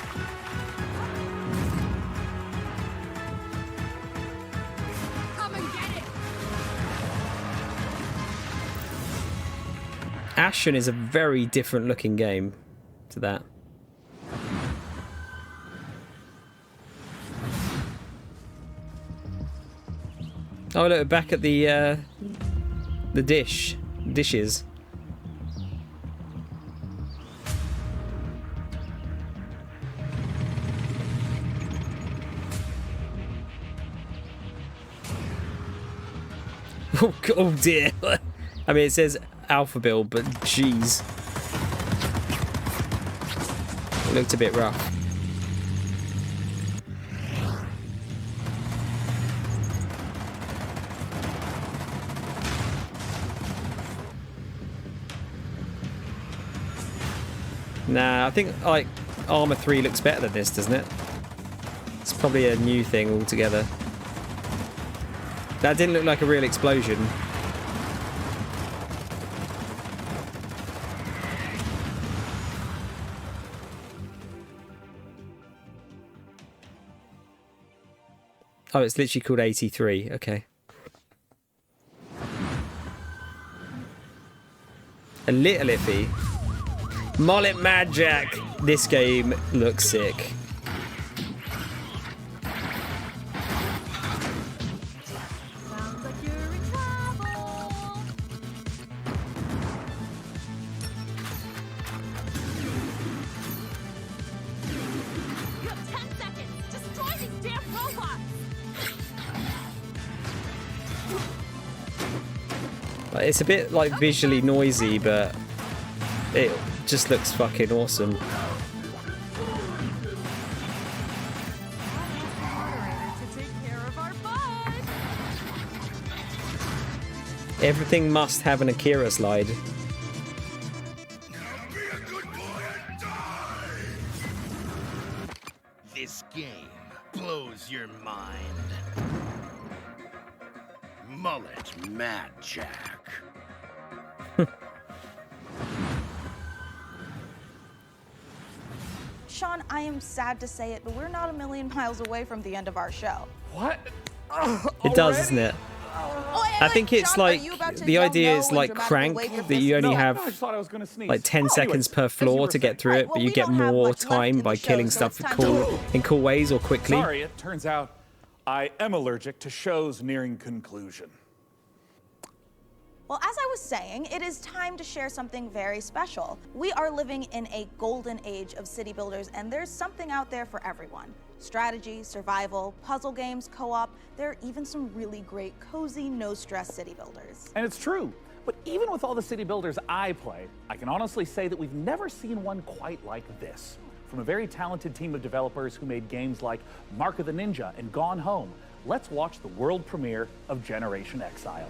S1: Ashen is a very different looking game to that. Oh look, back at the dishes. Oh dear. I mean, it says Alpha Build, but jeez. It looked a bit rough. Nah, I think like Armor 3 looks better than this, doesn't it? It's probably a new thing altogether. That didn't look like a real explosion. Oh, it's literally called 83. Okay. A little iffy. Mullet Mad Jack. This game looks sick. Like, it's a bit like visually noisy, but it just looks fucking awesome. Everything must have an Akira slide.
S15: This game blows your mind. Mullet Mad Jack.
S3: Sean, I am sad to say it, but we're not a million miles away from the end of our show.
S2: What?
S1: It does, doesn't it? I think it's like the idea is like Crank, that you only have like 10 seconds per floor to get through it, but you get more time by killing stuff in cool ways or quickly.
S2: Sorry, it turns out I am allergic to shows nearing conclusion.
S3: Well, as I was saying, it is time to share something very special. We are living in a golden age of city builders, and there's something out there for everyone. Strategy, survival, puzzle games, co-op, there are even some really great, cozy, no-stress city builders.
S2: And it's true, but even with all the city builders I play, I can honestly say that we've never seen one quite like this. From a very talented team of developers who made games like Mark of the Ninja and Gone Home, let's watch the world premiere of Generation Exile.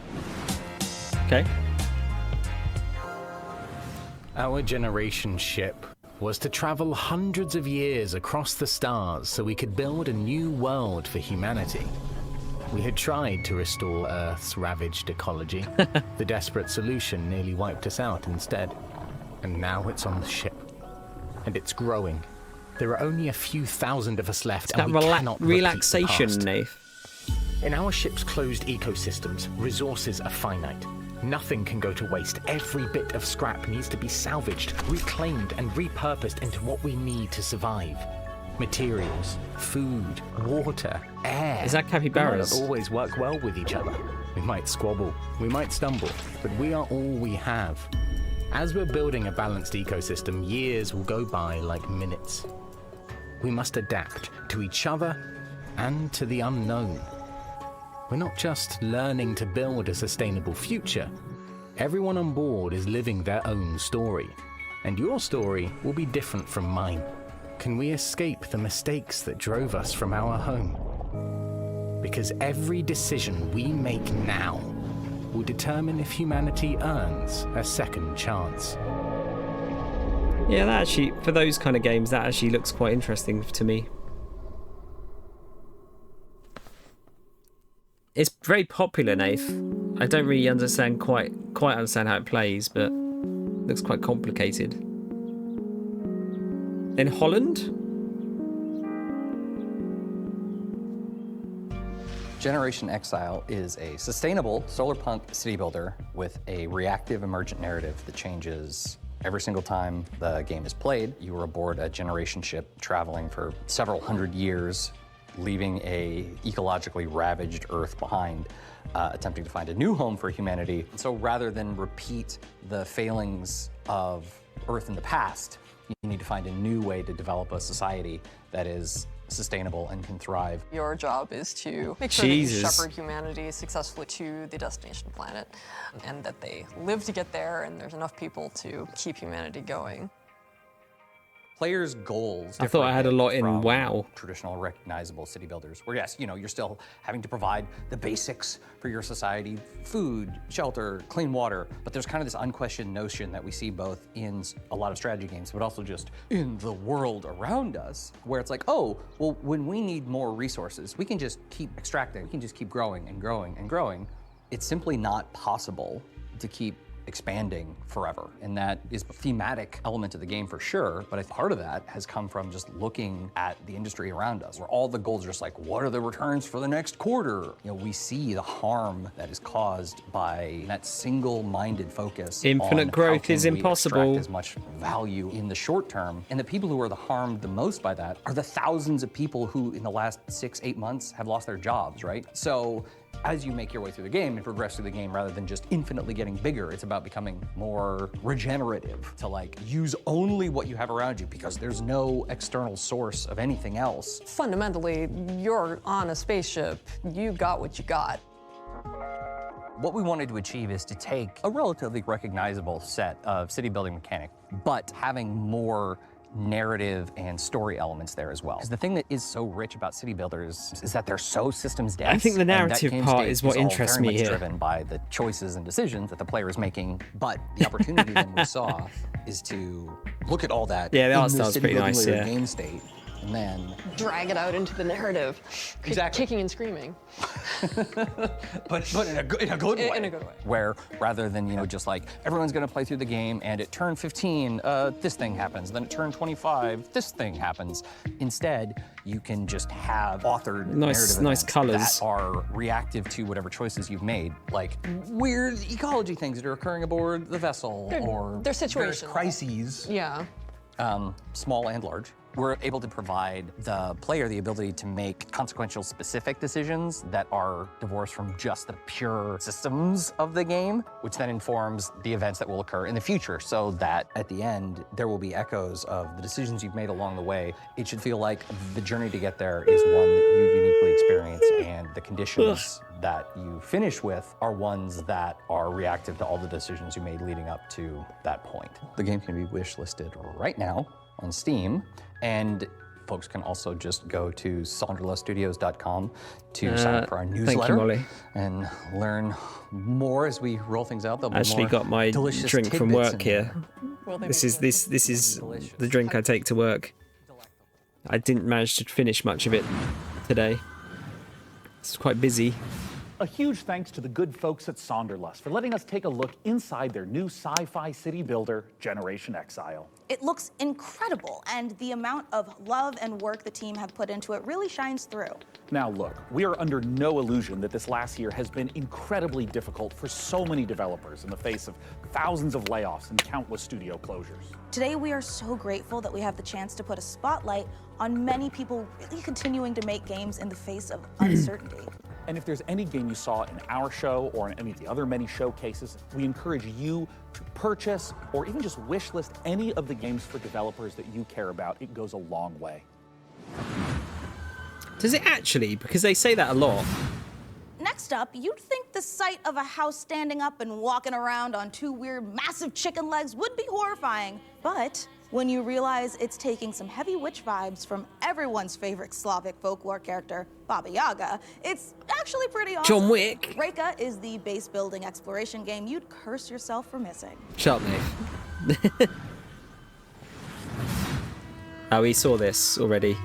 S1: Okay.
S6: Our generation ship was to travel hundreds of years across the stars so we could build a new world for humanity. We had tried to restore Earth's ravaged ecology. The desperate solution nearly wiped us out instead. And now it's on the ship. And it's growing. There are only a few thousand of us left, and we cannot
S1: relaxation, Nath.
S6: In our ship's closed ecosystems, resources are finite. Nothing can go to waste. Every bit of scrap needs to be salvaged, reclaimed, and repurposed into what we need to survive. Materials, food, water, air.
S1: Is that capybaras?
S6: We might not always work well with each other. We might squabble, we might stumble, but we are all we have. As we're building a balanced ecosystem, years will go by like minutes. We must adapt to each other and to the unknown. We're not just learning to build a sustainable future. Everyone on board is living their own story, and your story will be different from mine. Can we escape the mistakes that drove us from our home? Because every decision we make now will determine if humanity earns a second chance.
S1: Yeah, that actually, for those kind of games, that actually looks quite interesting to me. It's very popular, Nath. I don't really understand quite understand how it plays, but it looks quite complicated. In Holland?
S7: Generation Exile is a sustainable solarpunk city builder with a reactive emergent narrative that changes every single time the game is played. You are aboard a generation ship traveling for several hundred years, leaving a ecologically ravaged Earth behind, attempting to find a new home for humanity. So rather than repeat the failings of Earth in the past, you need to find a new way to develop a society that is sustainable and can thrive.
S20: Your job is to make sure that you shepherd humanity successfully to the destination planet, and that they live to get there, and there's enough people to keep humanity going.
S7: Players' goals.
S1: I thought I had a lot in WoW.
S7: Traditional recognizable city builders, where yes, you know, you're still having to provide the basics for your society: food, shelter, clean water. But there's kind of this unquestioned notion that we see both in a lot of strategy games, but also just in the world around us, where it's like, oh, well, when we need more resources, we can just keep extracting. We can just keep growing and growing and growing. It's simply not possible to keep expanding forever. And that is a thematic element of the game for sure, but part of that has come from just looking at the industry around us, where all the goals are just like, what are the returns for the next quarter? You know, we see the harm that is caused by that single-minded focus.
S1: Infinite growth is impossible.
S7: As much value in the short term. And the people who are harmed the most by that are the thousands of people who in the last 6-8 months have lost their jobs, right? So as you make your way through the game and progress through the game, rather than just infinitely getting bigger, it's about becoming more regenerative, to like use only what you have around you because there's no external source of anything else.
S20: Fundamentally, you're on a spaceship. You got what you got.
S7: What we wanted to achieve is to take a relatively recognizable set of city building mechanic, but having more narrative and story elements there as well. Because the thing that is so rich about city builders is that they're so systems dense.
S1: I think the
S7: and that
S1: narrative
S7: game
S1: part
S7: state
S1: is what
S7: all
S1: interests
S7: very
S1: me
S7: much
S1: here.
S7: driven by the choices and decisions that the player is making. But the opportunity that we saw is to look at all that
S1: Yeah, the
S7: in
S1: art style's
S7: city
S1: pretty
S7: building
S1: nice,
S7: layer
S1: yeah.
S7: game state, and then
S20: Drag it out into the narrative.
S7: Exactly.
S20: Kicking and screaming.
S7: but in a good way.
S20: In a good way.
S7: Where rather than, you know, just like everyone's gonna play through the game and at turn 15, this thing happens, then at turn 25, this thing happens. Instead, you can just have authored
S1: Nice
S7: narrative events
S1: colours.
S7: that are reactive to whatever choices you've made, like weird ecology things that are occurring aboard the vessel, or
S20: They're
S7: various
S20: situational.
S7: crises,
S20: Yeah.
S7: small and large. We're able to provide the player the ability to make consequential specific decisions that are divorced from just the pure systems of the game, which then informs the events that will occur in the future, so that at the end, there will be echoes of the decisions you've made along the way. It should feel like the journey to get there is one that you uniquely experience, and the conditions that you finish with are ones that are reactive to all the decisions you made leading up to that point. The game can be wish listed right now on Steam, and folks can also just go to sonderluststudios.com to sign up for our newsletter.
S1: Thank you, Molly.
S7: And learn more as we roll things out. There'll be
S1: Actually
S7: more
S1: got my
S7: delicious
S1: drink from
S7: tidbits
S1: work
S7: in
S1: here. This is the drink I take to work. I didn't manage to finish much of it today. It's quite busy.
S2: A huge thanks to the good folks at Sonderlust for letting us take a look inside their new sci-fi city builder, Generation Exile.
S3: It looks incredible, and the amount of love and work the team have put into it really shines through.
S2: Now look, we are under no illusion that this last year has been incredibly difficult for so many developers in the face of thousands of layoffs and countless studio closures.
S3: Today, we are so grateful that we have the chance to put a spotlight on many people really continuing to make games in the face of uncertainty.
S2: And if there's any game you saw in our show or in any of the other many showcases, we encourage you to purchase or even just wish list any of the games for developers that you care about. It goes a long way.
S1: Does it actually? Because they say that a lot.
S3: Next up, you'd think the sight of a house standing up and walking around on two weird, massive chicken legs would be horrifying. But when you realize it's taking some heavy witch vibes from everyone's favorite Slavic folklore character, Baba Yaga, it's actually pretty awesome.
S1: John Wick.
S3: Reka is the base building exploration game you'd curse yourself for missing.
S1: Shut up, Nate. Oh, we saw this already.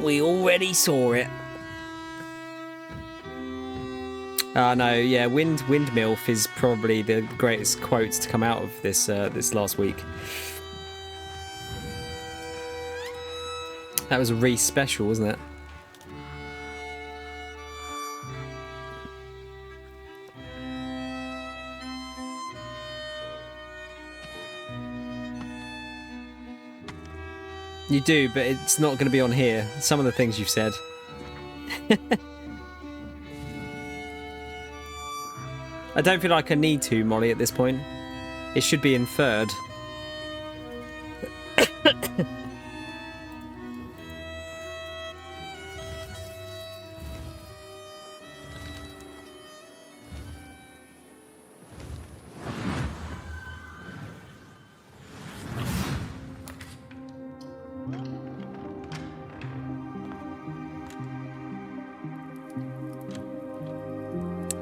S1: We already saw it. No, yeah, Windmilf is probably the greatest quotes to come out of this this last week. That was a Reese special, wasn't it? You do, but it's not going to be on here. Some of the things you've said. I don't feel like I need to, Molly, at this point. It should be in third.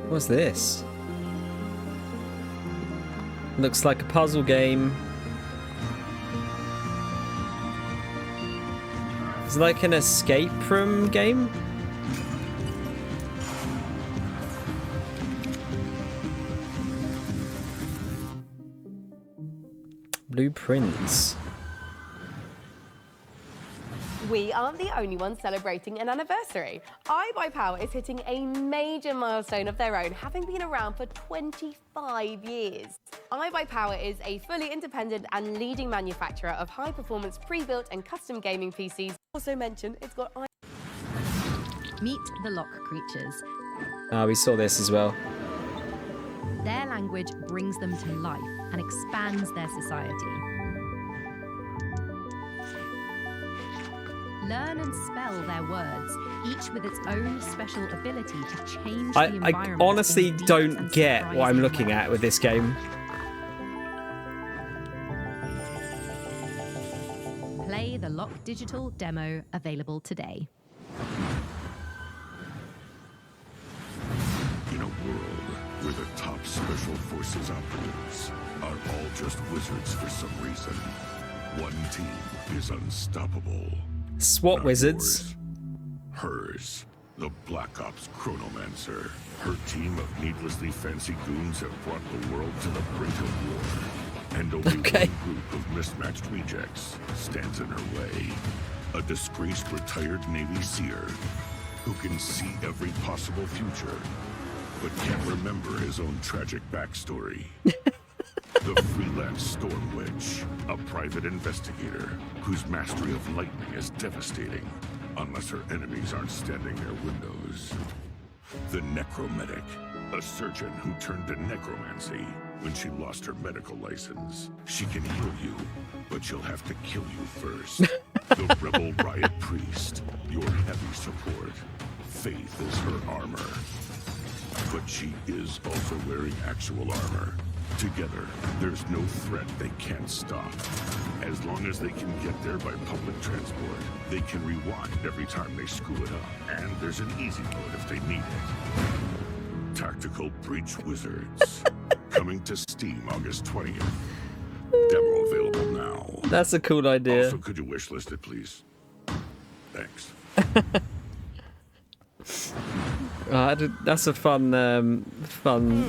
S1: What's this? Looks like a puzzle game. It's like an escape room game. Blueprints.
S5: We aren't the only ones celebrating an anniversary. iBuyPower is hitting a major milestone of their own, having been around for 25 years. iBuyPower is a fully independent and leading manufacturer of high-performance pre-built and custom gaming PCs. Also mentioned, it's got
S9: Meet the lock creatures.
S1: We saw this as well.
S9: Their language brings them to life and expands their society. Learn and spell their words, each with its own special ability to change the
S1: I
S9: environment.
S1: honestly
S9: in deep
S1: don't
S9: and
S1: get what I'm
S9: surprising
S1: looking at with this game.
S9: Play the Lock Digital demo available today.
S19: In a world where the top special forces operatives are all just wizards for some reason, one team is unstoppable.
S1: SWAT
S19: Not
S1: wizards.
S19: yours, hers, the Black Ops Chronomancer. Her team of needlessly fancy goons have brought the world to the brink of war. And only one group of mismatched rejects stands in her way. A disgraced retired Navy SEER who can see every possible future, but can't remember his own tragic backstory. The freelance Storm Witch, a private investigator whose mastery of lightning is devastating, unless her enemies aren't standing near windows. The Necromedic, a surgeon who turned to necromancy when she lost her medical license. She can heal you, but she'll have to kill you first. The Rebel Riot Priest, your heavy support. Faith is her armor. But she is also wearing actual armor. Together, there's no threat they can't stop. As long as they can get there by public transport, they can rewind every time they screw it up. And there's an easy mode if they need it. Tactical Breach Wizards. Coming to Steam August 20th. Demo available now.
S1: That's a cool idea.
S19: Also, could you wishlist it, please? Thanks.
S1: That's a fun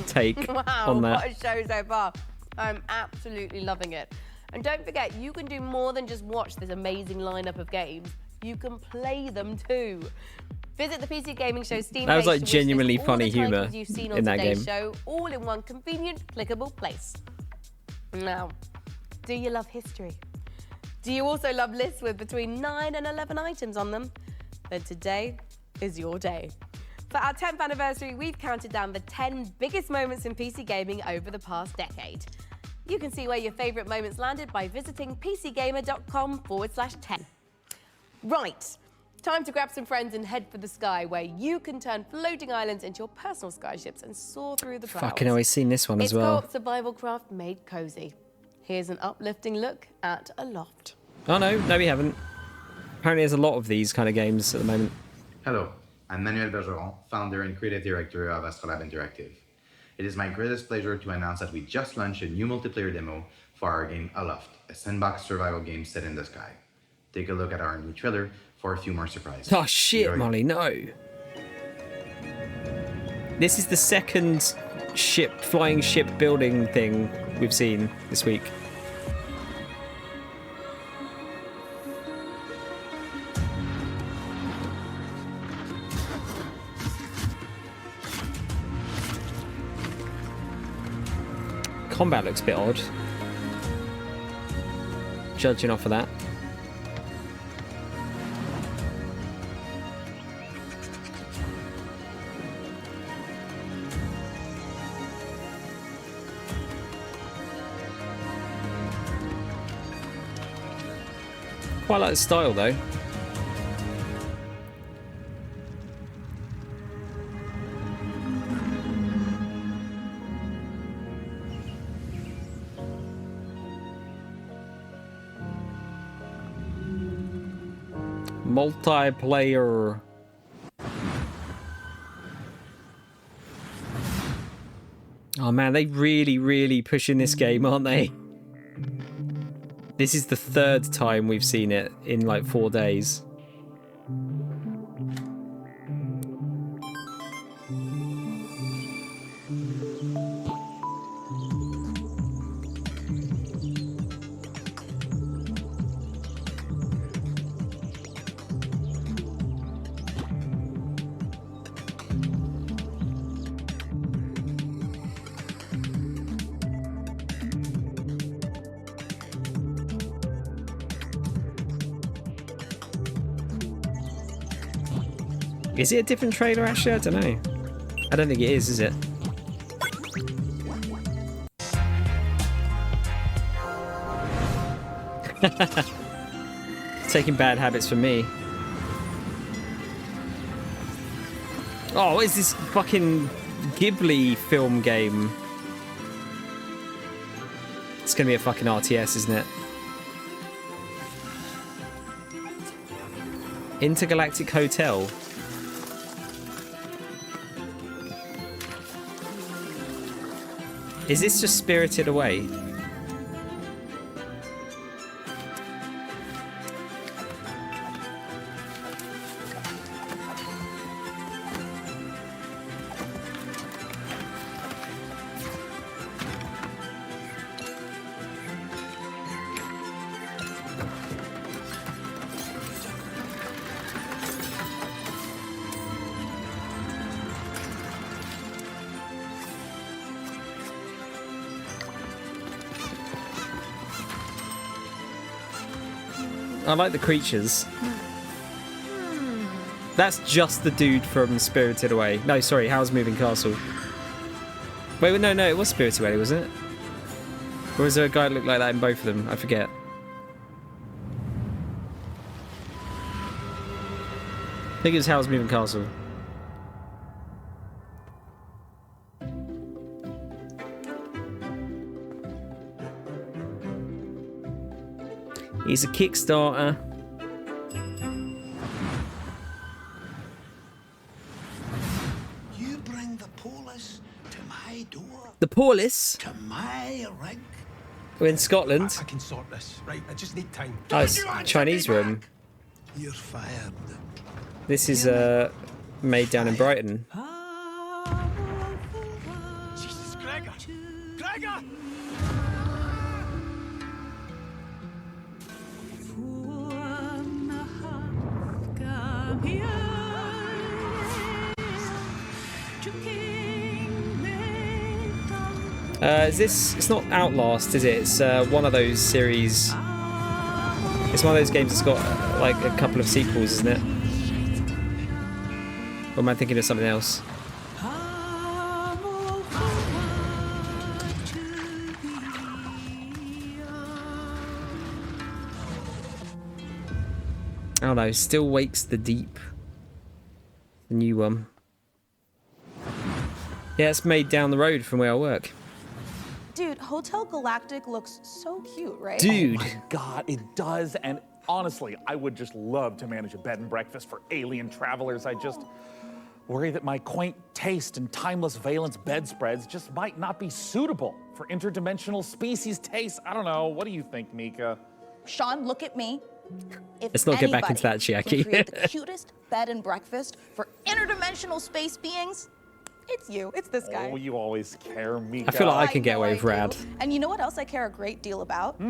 S1: take
S5: Wow,
S1: on that.
S5: what a show so far. I'm absolutely loving it. And don't forget, you can do more than just watch this amazing lineup of games. You can play them too. Visit the PC Gaming Show Steam
S1: That was
S5: page
S1: like
S5: to wishlist
S1: genuinely
S5: all the
S1: funny
S5: titles
S1: humour
S5: you've seen on
S1: in that
S5: today's
S1: game.
S5: show, all in one convenient, clickable place. Now, do you love history? Do you also love lists with between 9 and 11 items on them? Then today is your day. For our 10th anniversary, we've counted down the 10 biggest moments in PC gaming over the past decade. You can see where your favourite moments landed by visiting pcgamer.com/10. Right, time to grab some friends and head for the sky, where you can turn floating islands into your personal skyships and soar through the clouds.
S1: Fucking always seen this one as well.
S5: It's co-op survival craft made cozy. Here's an uplifting look at Aloft.
S1: Oh no, we haven't. Apparently there's a lot of these kind of games at the moment.
S10: Hello, I'm Manuel Bergeron, founder and creative director of Astrolab Interactive. It is my greatest pleasure to announce that we just launched a new multiplayer demo for our game Aloft, a sandbox survival game set in the sky. Take a look at our new trailer for a few more surprises.
S1: Oh shit,
S10: Enjoy.
S1: Molly, no. This is the second flying ship building thing we've seen this week. Combat looks a bit odd, judging off of that. Quite like the style though. Multiplayer. Oh man, they really pushing this game, aren't they? This is the third time we've seen it in like 4 days. Is it a different trailer actually? I don't know. I don't think it is it? Taking bad habits from me. Oh, what is this fucking Ghibli film game? It's gonna be a fucking RTS, isn't it? Intergalactic Hotel. Is this just Spirited Away? I like the creatures. That's just the dude from Spirited Away. No, sorry, Howl's Moving Castle. Wait, no, it was Spirited Away, wasn't it? Or was there a guy that looked like that in both of them? I forget. I think it was Howl's Moving Castle. He's a Kickstarter.
S16: You bring the police to my door.
S1: The police?
S16: To my rig.
S1: We're in Scotland.
S16: I can sort this, right? I just need time.
S1: Oh, it's Chinese room.
S16: You're fired.
S1: This is made down in Brighton.
S16: Jesus, Gregor! Gregor!
S1: Is this? It's not Outlast, is it? It's one of those series. It's one of those games that's got like a couple of sequels, isn't it? Or am I thinking of something else? Oh no, Still Wakes the Deep. The new one. Yeah, it's made down the road from where I work.
S3: Dude, Hotel Galactic looks so cute, right?
S1: Dude.
S2: Oh my God, it does. And honestly, I would just love to manage a bed and breakfast for alien travelers. I just worry that my quaint taste and timeless valence bedspreads just might not be suitable for interdimensional species tastes. I don't know. What do you think, Mika?
S3: Sean, look at me. If
S1: Let's not get back into that,
S3: anybody
S1: Chiaki.
S3: can create the cutest bed and breakfast for interdimensional space beings, it's you. It's this guy.
S2: Oh, you always care, Mika.
S1: I feel like I can get away with rad.
S3: And you know what else I care a great deal about?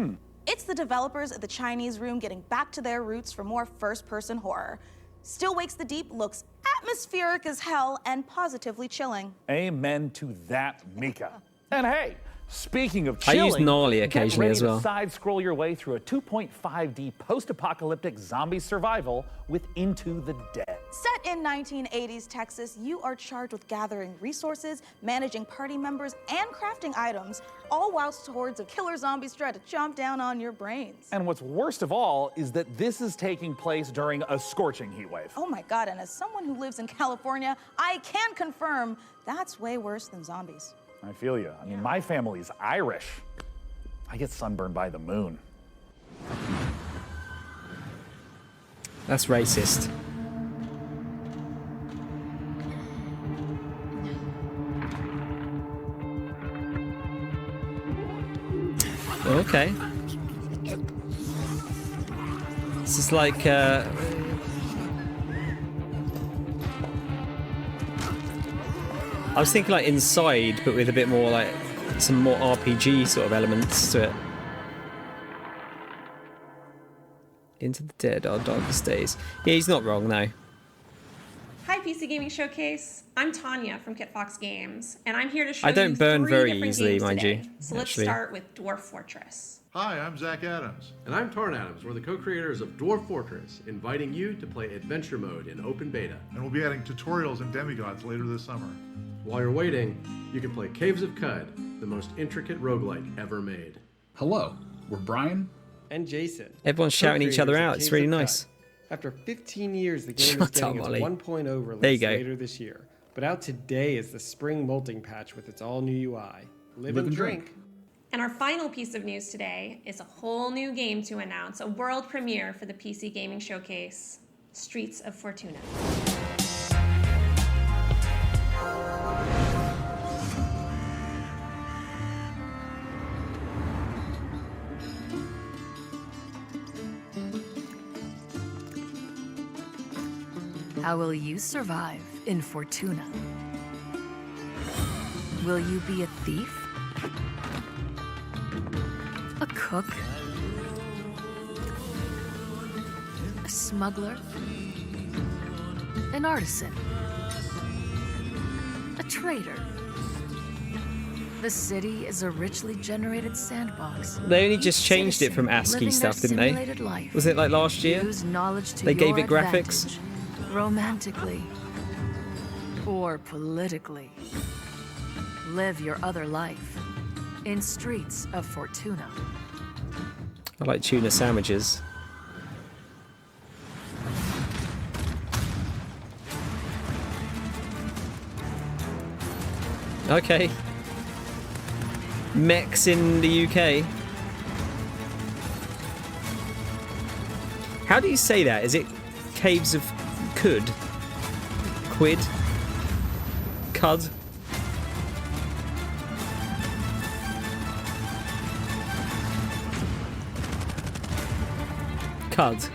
S3: It's the developers at the Chinese Room getting back to their roots for more first-person horror. Still Wakes the Deep looks atmospheric as hell and positively chilling.
S2: Amen to that, Mika. And hey, speaking of
S1: I
S2: chilling,
S1: use gnarly occasionally as well.
S2: Get ready to side-scroll your way through a 2.5D post-apocalyptic zombie survival with Into the Dead.
S3: Set in 1980s Texas, you are charged with gathering resources, managing party members, and crafting items, all whilst hordes of killer zombies try to chomp down on your brains.
S2: And what's worst of all is that this is taking place during a scorching heat wave.
S3: Oh my God, and as someone who lives in California, I can confirm that's way worse than zombies.
S2: I feel you. I mean, my family's Irish. I get sunburned by the moon.
S1: That's racist. Okay. This is like I was thinking like Inside, but with a bit more like some more RPG sort of elements to it. Into the Dead, Our Darkest Days. Yeah, he's not wrong, no.
S12: Hi, PC Gaming Showcase. I'm Tanya from Kit Fox Games, and I'm here to show
S1: I don't
S12: you
S1: burn
S12: 3
S1: very
S12: different
S1: easily,
S12: games
S1: mind
S12: today.
S1: you,
S12: So let's
S1: actually.
S12: start with Dwarf Fortress.
S13: Hi, I'm Zach Adams. And I'm Torn Adams. We're the co-creators of Dwarf Fortress, inviting you to play Adventure Mode in open beta.
S22: And we'll be adding tutorials and demigods later this summer.
S13: While you're waiting, you can play Caves of Cud, the most intricate roguelike ever made.
S23: Hello, we're Brian
S24: and Jason.
S1: Everyone's shouting each other out. It's really nice.
S24: After 15 years, the game
S1: Shut
S24: is getting
S1: up,
S24: its
S1: Ollie.
S24: 1.0 release
S1: There you go.
S24: later this year.
S8: But out today is the spring molting patch with its all-new UI. Live and drink.
S12: And our final piece of news today is a whole new game to announce, a world premiere for the PC Gaming Showcase, Streets of Fortuna.
S11: How will you survive in Fortuna? Will you be a thief? A cook? A smuggler? An artisan? A trader? The city is a richly generated sandbox.
S1: They only just changed it from ASCII stuff, didn't they? Was it like last year? They gave it graphics.
S11: Romantically or politically. Live your other life in Streets of Fortuna.
S1: I like tuna sandwiches. Okay. Mechs in the UK. How do you say that? Is it Caves of Cud? Quid? Cud? Cud.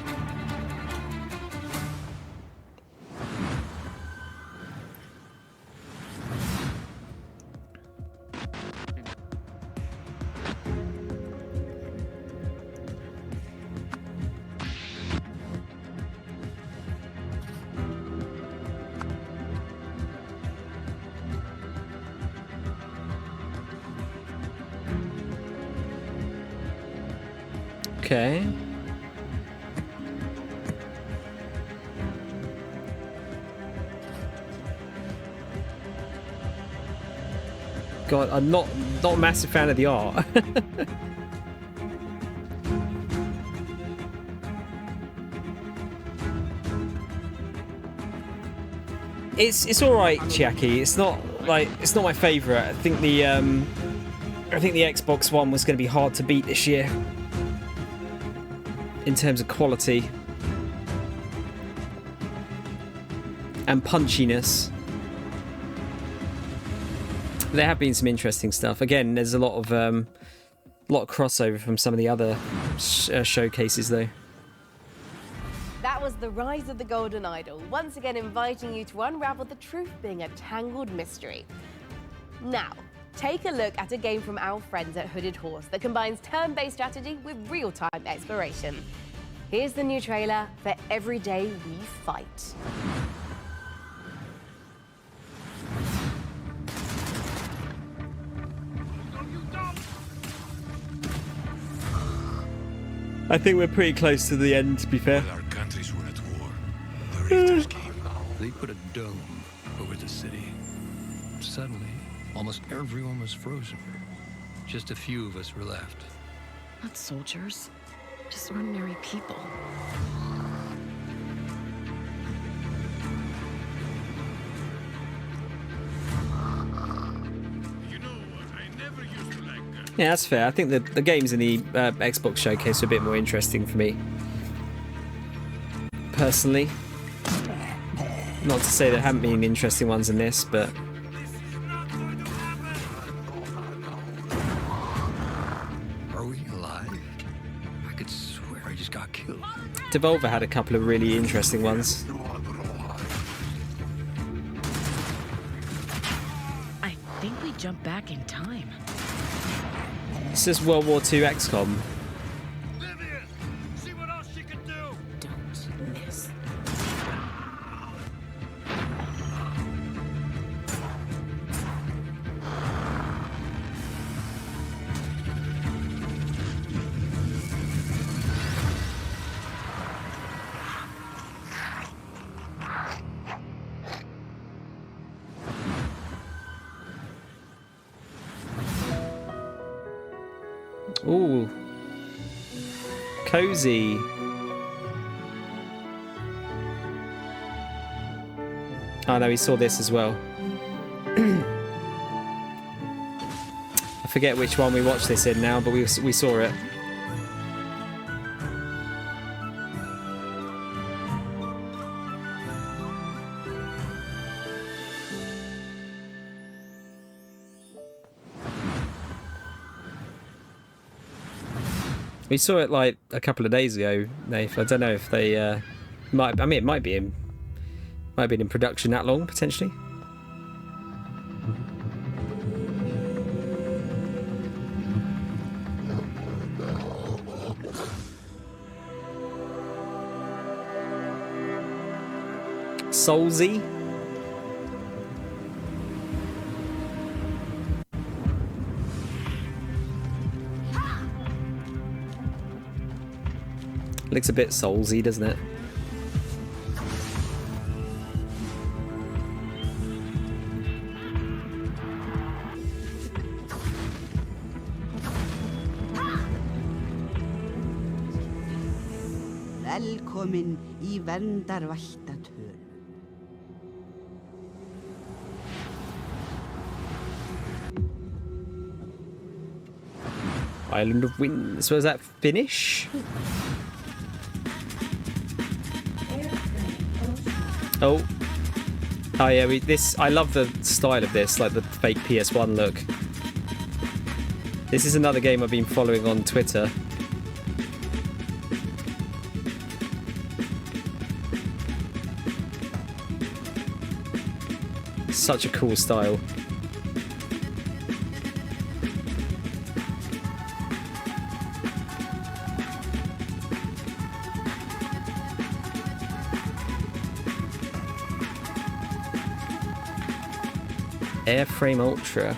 S1: Okay. God, I'm not a massive fan of the art. It's all right, Chiaki. It's not my favorite. I think the Xbox One was going to be hard to beat this year in terms of quality and punchiness. There have been some interesting stuff. Again, there's a lot of crossover from some of the other showcases, though.
S5: That was the rise of the Golden Idol, once again inviting you to unravel the truth being a tangled mystery. Now, take a look at a game from our friends at Hooded Horse that combines turn-based strategy with real-time exploration. Here's the new trailer for Every Day We Fight.
S1: I think we're pretty close to the end, to be fair.
S15: Our countries were at war. The Raiders came. They put a dome over the city. Suddenly, almost everyone was frozen. Just a few of us were left.
S21: Not soldiers, just ordinary people.
S1: Yeah, that's fair. I think the games in the Xbox Showcase are a bit more interesting for me, personally. Not to say there haven't been interesting ones in this, but
S15: Are we alive? I could swear I just got killed.
S1: Devolver had a couple of really interesting ones.
S21: I think we jumped back in time.
S1: This is World War II XCOM.
S21: Don't miss.
S1: Ooh. Cozy. Oh no, we saw this as well. I forget which one we watched this in now, but we saw it. We saw it like a couple of days ago, Nath. I don't know if they might. I mean, it might be in. Might have been in production that long, potentially. Soulsy. Looks a bit soulsy, doesn't it?
S14: Velkomin í verndarvættatölu.
S1: Island of Winds. So is that Finnish? Oh. Oh yeah, I love the style of this, like the fake PS1 look. This is another game I've been following on Twitter. Such a cool style. Airframe Ultra.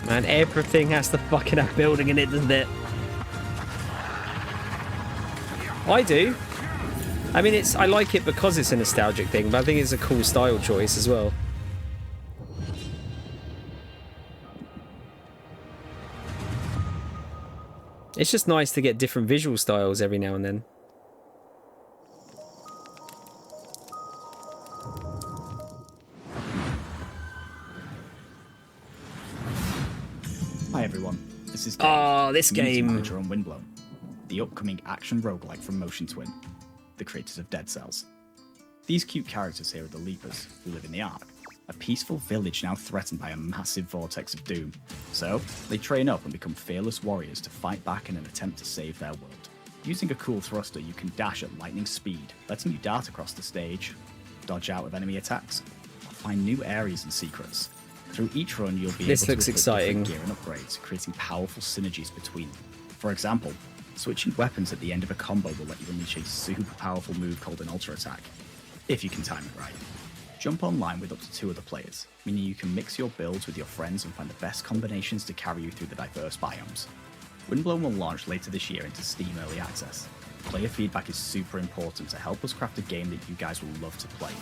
S1: Man, everything has the fucking building in it, doesn't it? I do. I mean, I like it because it's a nostalgic thing, but I think it's a cool style choice as well. It's just nice to get different visual styles every now and then.
S17: Hi everyone, this is Dave,
S1: this
S17: community
S1: game.
S17: manager on Windblown, the upcoming action roguelike from Motion Twin, the creators of Dead Cells. These cute characters here are the Leapers, who live in the Ark, a peaceful village now threatened by a massive vortex of doom. So, they train up and become fearless warriors to fight back in an attempt to save their world. Using a cool thruster, you can dash at lightning speed, letting you dart across the stage, dodge out of enemy attacks, or find new areas and secrets. Through each run, you'll be able to equip different gear and upgrades, creating powerful synergies between them. For example, switching weapons at the end of a combo will let you unleash a super powerful move called an Ultra Attack, if you can time it right. Jump online with up to 2 other players, meaning you can mix your builds with your friends and find the best combinations to carry you through the diverse biomes. Windblown will launch later this year into Steam Early Access. Player feedback is super important to help us craft a game that you guys will love to play.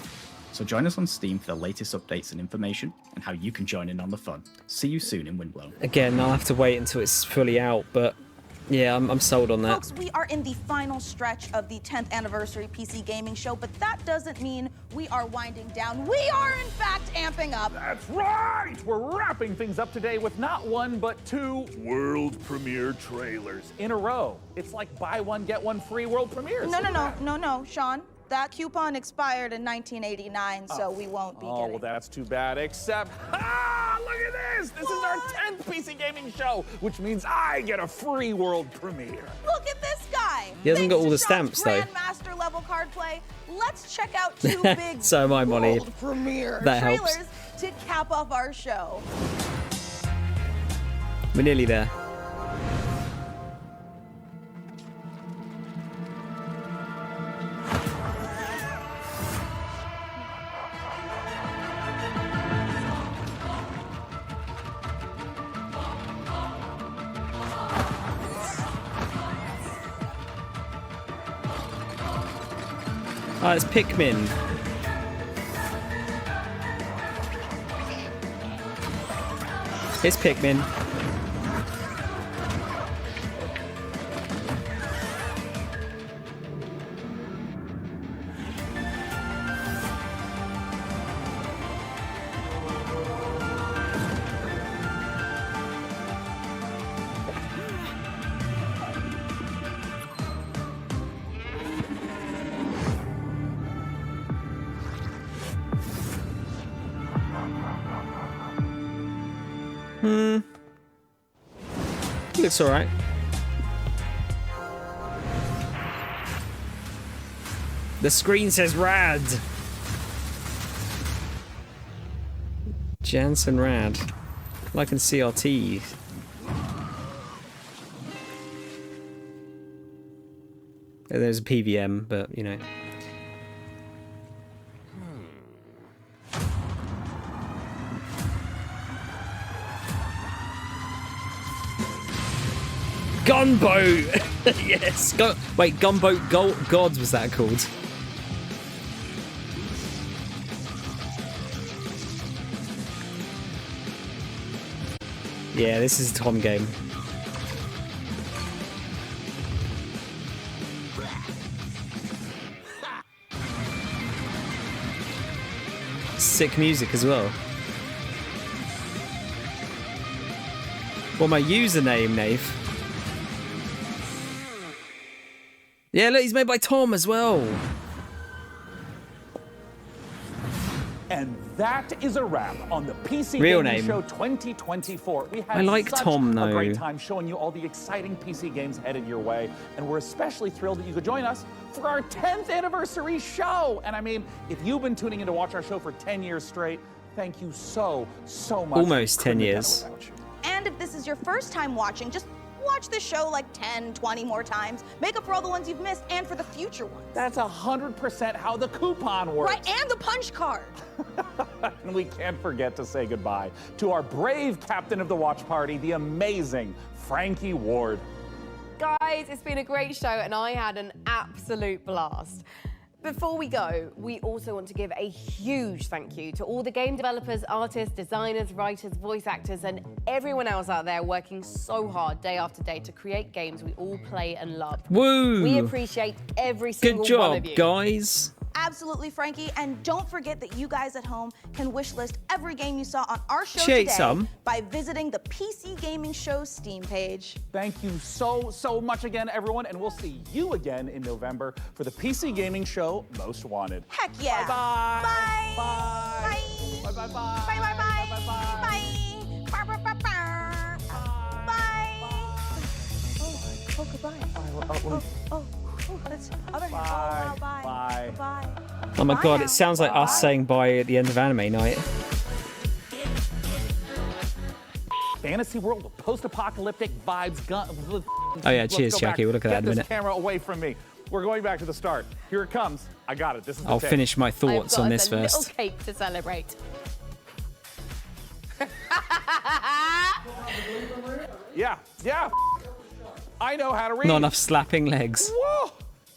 S17: So join us on Steam for the latest updates and information, and how you can join in on the fun. See you soon in Windblown.
S1: Again, I'll have to wait until it's fully out, but yeah, I'm sold on that.
S3: Folks, we are in the final stretch of the 10th anniversary PC gaming show, but that doesn't mean we are winding down. We are, in fact, amping up.
S2: That's right! We're wrapping things up today with not 1, but 2 world premiere trailers in a row. It's like buy one, get one free world premieres.
S3: No, Sean. That coupon expired in 1989, so we won't be getting.
S2: Oh, well, that's too bad, except, look at this! This is our 10th PC gaming show, which means I get a free world premiere.
S3: Look at this guy!
S1: He hasn't got all the stamps, though.
S3: Grandmaster level card play. Let's check out 2 big
S1: so am I, Molly.
S3: world premiere
S1: that
S3: trailers
S1: helps.
S3: to cap off our show.
S1: We're nearly there. Oh, it's Pikmin. It's Pikmin. Looks alright. The screen says rad. Jansen rad. Like in CRT. There's a PVM, but you know. Gunboat! Yes! Wait, Gunboat Gods was that called? Yeah, this is a Tom game. Sick music as well. Well, my username, Nave. Yeah, look, he's made by Tom as well.
S2: And that is a wrap on the PC
S1: Real
S2: Gaming
S1: name.
S2: Show 2024. We had
S1: I like
S2: such
S1: Tom,
S2: a
S1: though.
S2: great time showing you all the exciting PC games headed your way, and we're especially thrilled that you could join us for our 10th anniversary show. And I mean, if you've been tuning in to watch our show for 10 years straight, thank you so much.
S1: Almost 10
S2: Couldn't have done it
S1: years.
S2: without you.
S3: And if this is your first time watching, just watch this show like 10, 20 more times. Make up for all the ones you've missed and for the future ones.
S2: That's 100% how the coupon works.
S3: Right, and the punch card.
S2: And we can't forget to say goodbye to our brave captain of the watch party, the amazing Frankie Ward.
S5: Guys, it's been a great show and I had an absolute blast. Before we go, we also want to give a huge thank you to all the game developers, artists, designers, writers, voice actors, and everyone else out there working so hard day after day to create games we all play and love.
S1: Woo!
S5: We appreciate every single
S1: Good
S5: one
S1: job,
S5: of you.
S1: guys.
S3: Absolutely, Frankie. And don't forget that you guys at home can wishlist every game you saw on our show
S1: Shade
S3: today
S1: some.
S3: by visiting the PC Gaming Show Steam page.
S2: Thank you so much again, everyone, and we'll see you again in November for the PC Gaming Show Most Wanted.
S3: Heck yeah.
S2: Bye-bye.
S3: Bye.
S2: Bye.
S3: Bye.
S2: Bye-bye-bye.
S3: Bye.
S2: Bye-bye-bye.
S3: Bye. Bye. Bye. Bye. Bye. Oh, goodbye. Oh, that's other hand. Oh, wow, bye. Bye.
S1: Oh my god, it sounds like us saying bye at the end of anime night.
S2: Fantasy world with post-apocalyptic vibes.
S1: Oh yeah,
S2: Let's
S1: cheers,
S2: go back.
S1: Chucky. We'll look at that
S2: Get
S1: in a
S2: this
S1: minute.
S2: camera away from me. We're going back to the start. Here it comes. I got it. This is the
S1: I'll
S2: tape.
S1: finish my thoughts
S5: I've got
S1: on
S5: us
S1: this
S5: a little
S1: first.
S5: cake to celebrate.
S2: Yeah. I know how to read.
S1: Not enough slapping legs.
S2: Whoa.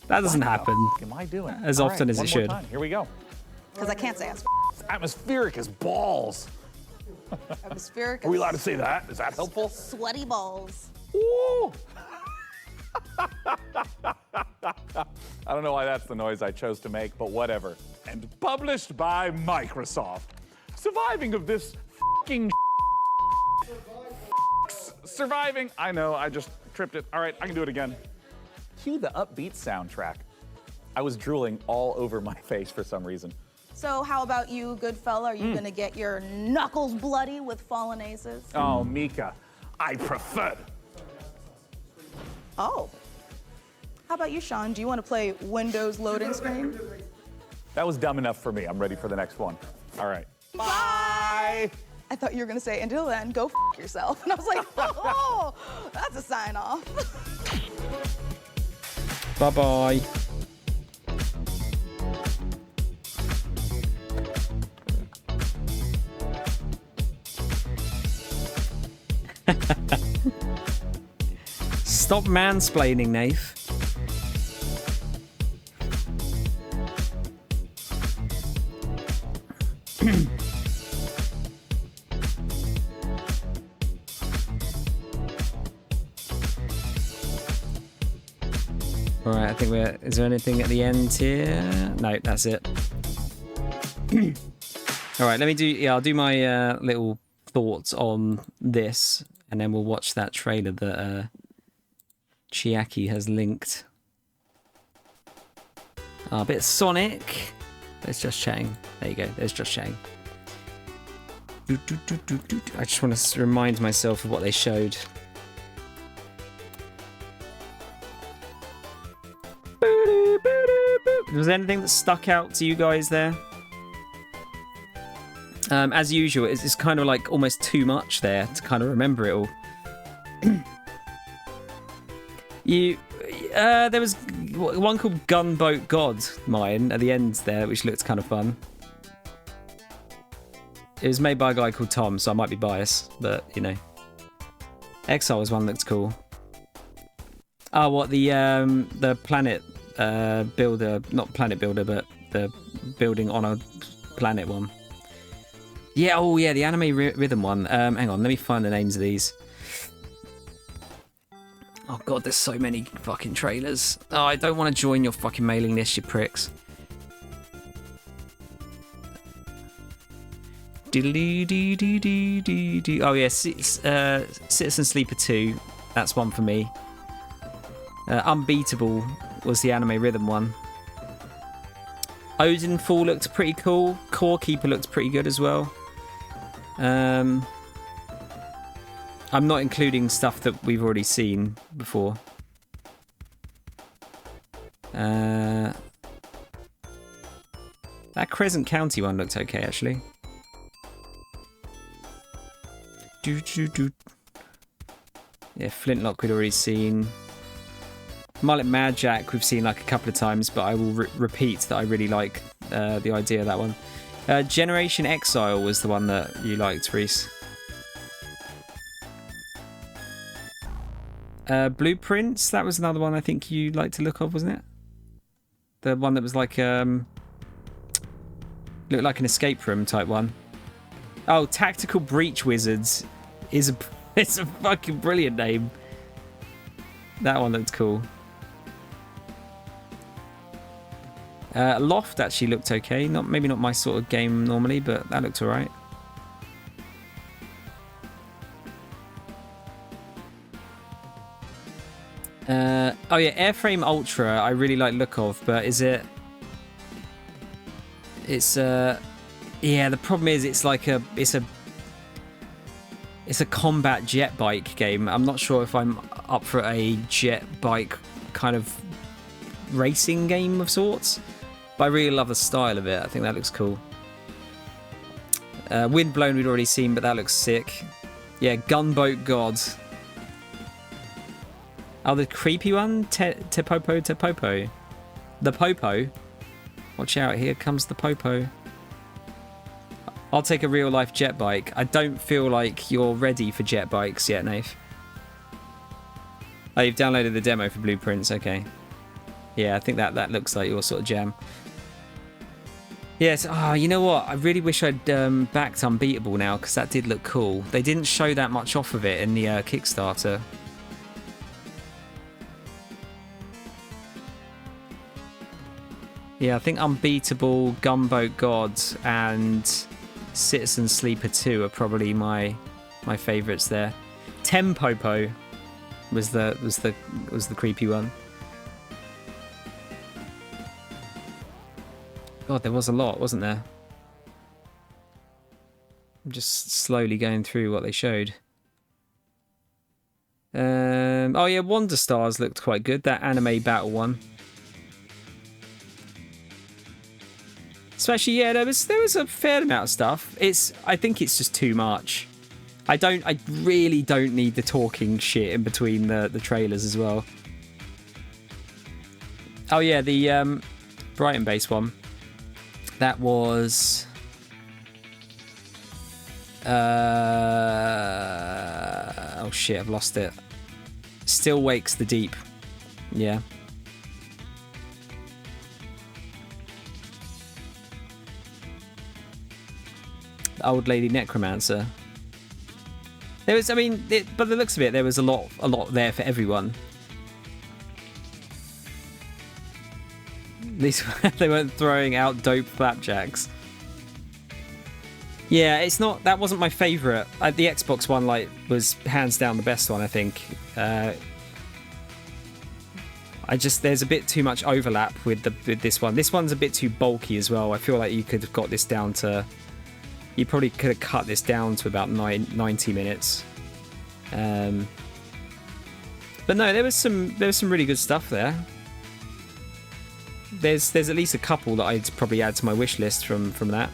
S1: That doesn't happen
S2: What am I doing?
S1: as
S2: All
S1: often
S2: right,
S1: as
S2: one
S1: it
S2: more
S1: should.
S2: time. Here we go.
S3: Because I can't say it's
S2: Atmospheric as balls.
S3: atmospheric.
S2: Are we allowed to say that? Is that helpful?
S3: Sweaty balls.
S2: Ooh. I don't know why that's the noise I chose to make, but whatever. And published by Microsoft. Surviving of this f***ing surviving. I know, I just tripped it. All right, I can do it again. Cue the upbeat soundtrack. I was drooling all over my face for some reason.
S3: So how about you, good fella? Are you gonna get your knuckles bloody with fallen aces?
S2: Oh, Mika, I prefer.
S3: Oh. How about you, Sean? Do you want to play Windows loading screen?
S2: That was dumb enough for me. I'm ready for the next one. All right. Bye.
S3: I thought you were gonna say, until then, go f yourself. And I was like, oh, that's a sign off.
S1: Bye-bye. Stop mansplaining, Nath. All right, I think we're... Is there anything at the end here? No, that's it. All right, let me do... Yeah, I'll do my little thoughts on this, and then we'll watch that trailer that Chiaki has linked. A bit of Sonic. There's Just Chatting. There you go. There's Just Chatting. I just want to remind myself of what they showed. Was there anything that stuck out to you guys there? As usual, it's kind of like almost too much there to kind of remember it all. There was one called Gunboat God, mine, at the end there, which looked kind of fun. It was made by a guy called Tom, so I might be biased, but, you know. Exile was one that looked cool. Oh, what, the planet builder, not planet builder, but the building on a planet one. Yeah, oh yeah, the anime rhythm one. Hang on, let me find the names of these. Oh god, there's so many fucking trailers. Oh, I don't want to join your fucking mailing list, you pricks. Oh yeah, Citizen Sleeper 2. That's one for me. Unbeatable was the anime rhythm one. Odin Fall looked pretty cool. Core Keeper looked pretty good as well. I'm not including stuff that we've already seen before. That Crescent County one looked okay, actually. Yeah, Flintlock we'd already seen. Mullet Mad Jack we've seen like a couple of times, but I will repeat that I really like the idea of that one. Generation Exile was the one that you liked, Reese. Blueprints, that was another one I think you liked to look of, wasn't it? The one that was like looked like an escape room type one. Oh, Tactical Breach Wizards is it's a fucking brilliant name. That one looked cool. Loft actually looked okay. Maybe not my sort of game normally, but that looked alright. Oh yeah, Airframe Ultra I really like look of, but is it... It's yeah, the problem is it's like it's a combat jet bike game. I'm not sure if I'm up for a jet bike kind of racing game of sorts, but I really love the style of it. I think that looks cool. Windblown we'd already seen, but that looks sick. Yeah, Gunboat God. Oh, the creepy one? Tepopo. The Popo. Watch out, here comes the Popo. I'll take a real life jet bike. I don't feel like you're ready for jet bikes yet, Nath. Oh, you've downloaded the demo for Blueprints, okay. Yeah, I think that looks like your sort of jam. Yes, oh, you know what? I really wish I'd backed Unbeatable now, because that did look cool. They didn't show that much off of it in the Kickstarter. Yeah, I think Unbeatable, Gunboat Gods, and Citizen Sleeper 2 are probably my favourites there. Tempopo was the creepy one. God, there was a lot, wasn't there? I'm just slowly going through what they showed. Oh yeah, Wonder Stars looked quite good. That anime battle one. So actually, yeah, there was a fair amount of stuff. I think it's just too much. I really don't need the talking shit in between the trailers as well. Oh yeah, the Brighton based one. That was oh shit, I've lost it. Still Wakes the Deep. Yeah. old lady necromancer. There was, I mean, by the looks of it, there was a lot there for everyone. At least they weren't throwing out dope flapjacks. Yeah, it's not. That wasn't my favourite. The Xbox one, like, was hands down the best one, I think. There's a bit too much overlap with this one. This one's a bit too bulky as well. I feel like you could have got this down to. You probably could have cut this down to about 90 minutes. But no, there was some really good stuff there. There's at least a couple that I'd probably add to my wish list from that.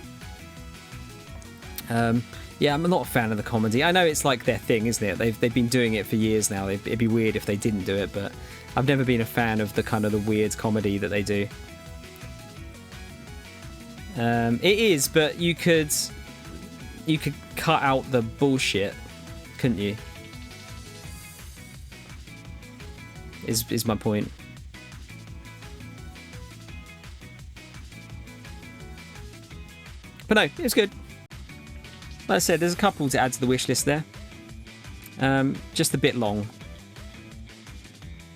S1: Yeah, I'm not a fan of the comedy. I know it's like their thing, isn't it? They've been doing it for years now. It'd be weird if they didn't do it, but I've never been a fan of the kind of the weird comedy that they do. It is, but you could cut out the bullshit, couldn't you? Is my point. But no, it was good. Like I said, there's a couple to add to the wish list there. Just a bit long.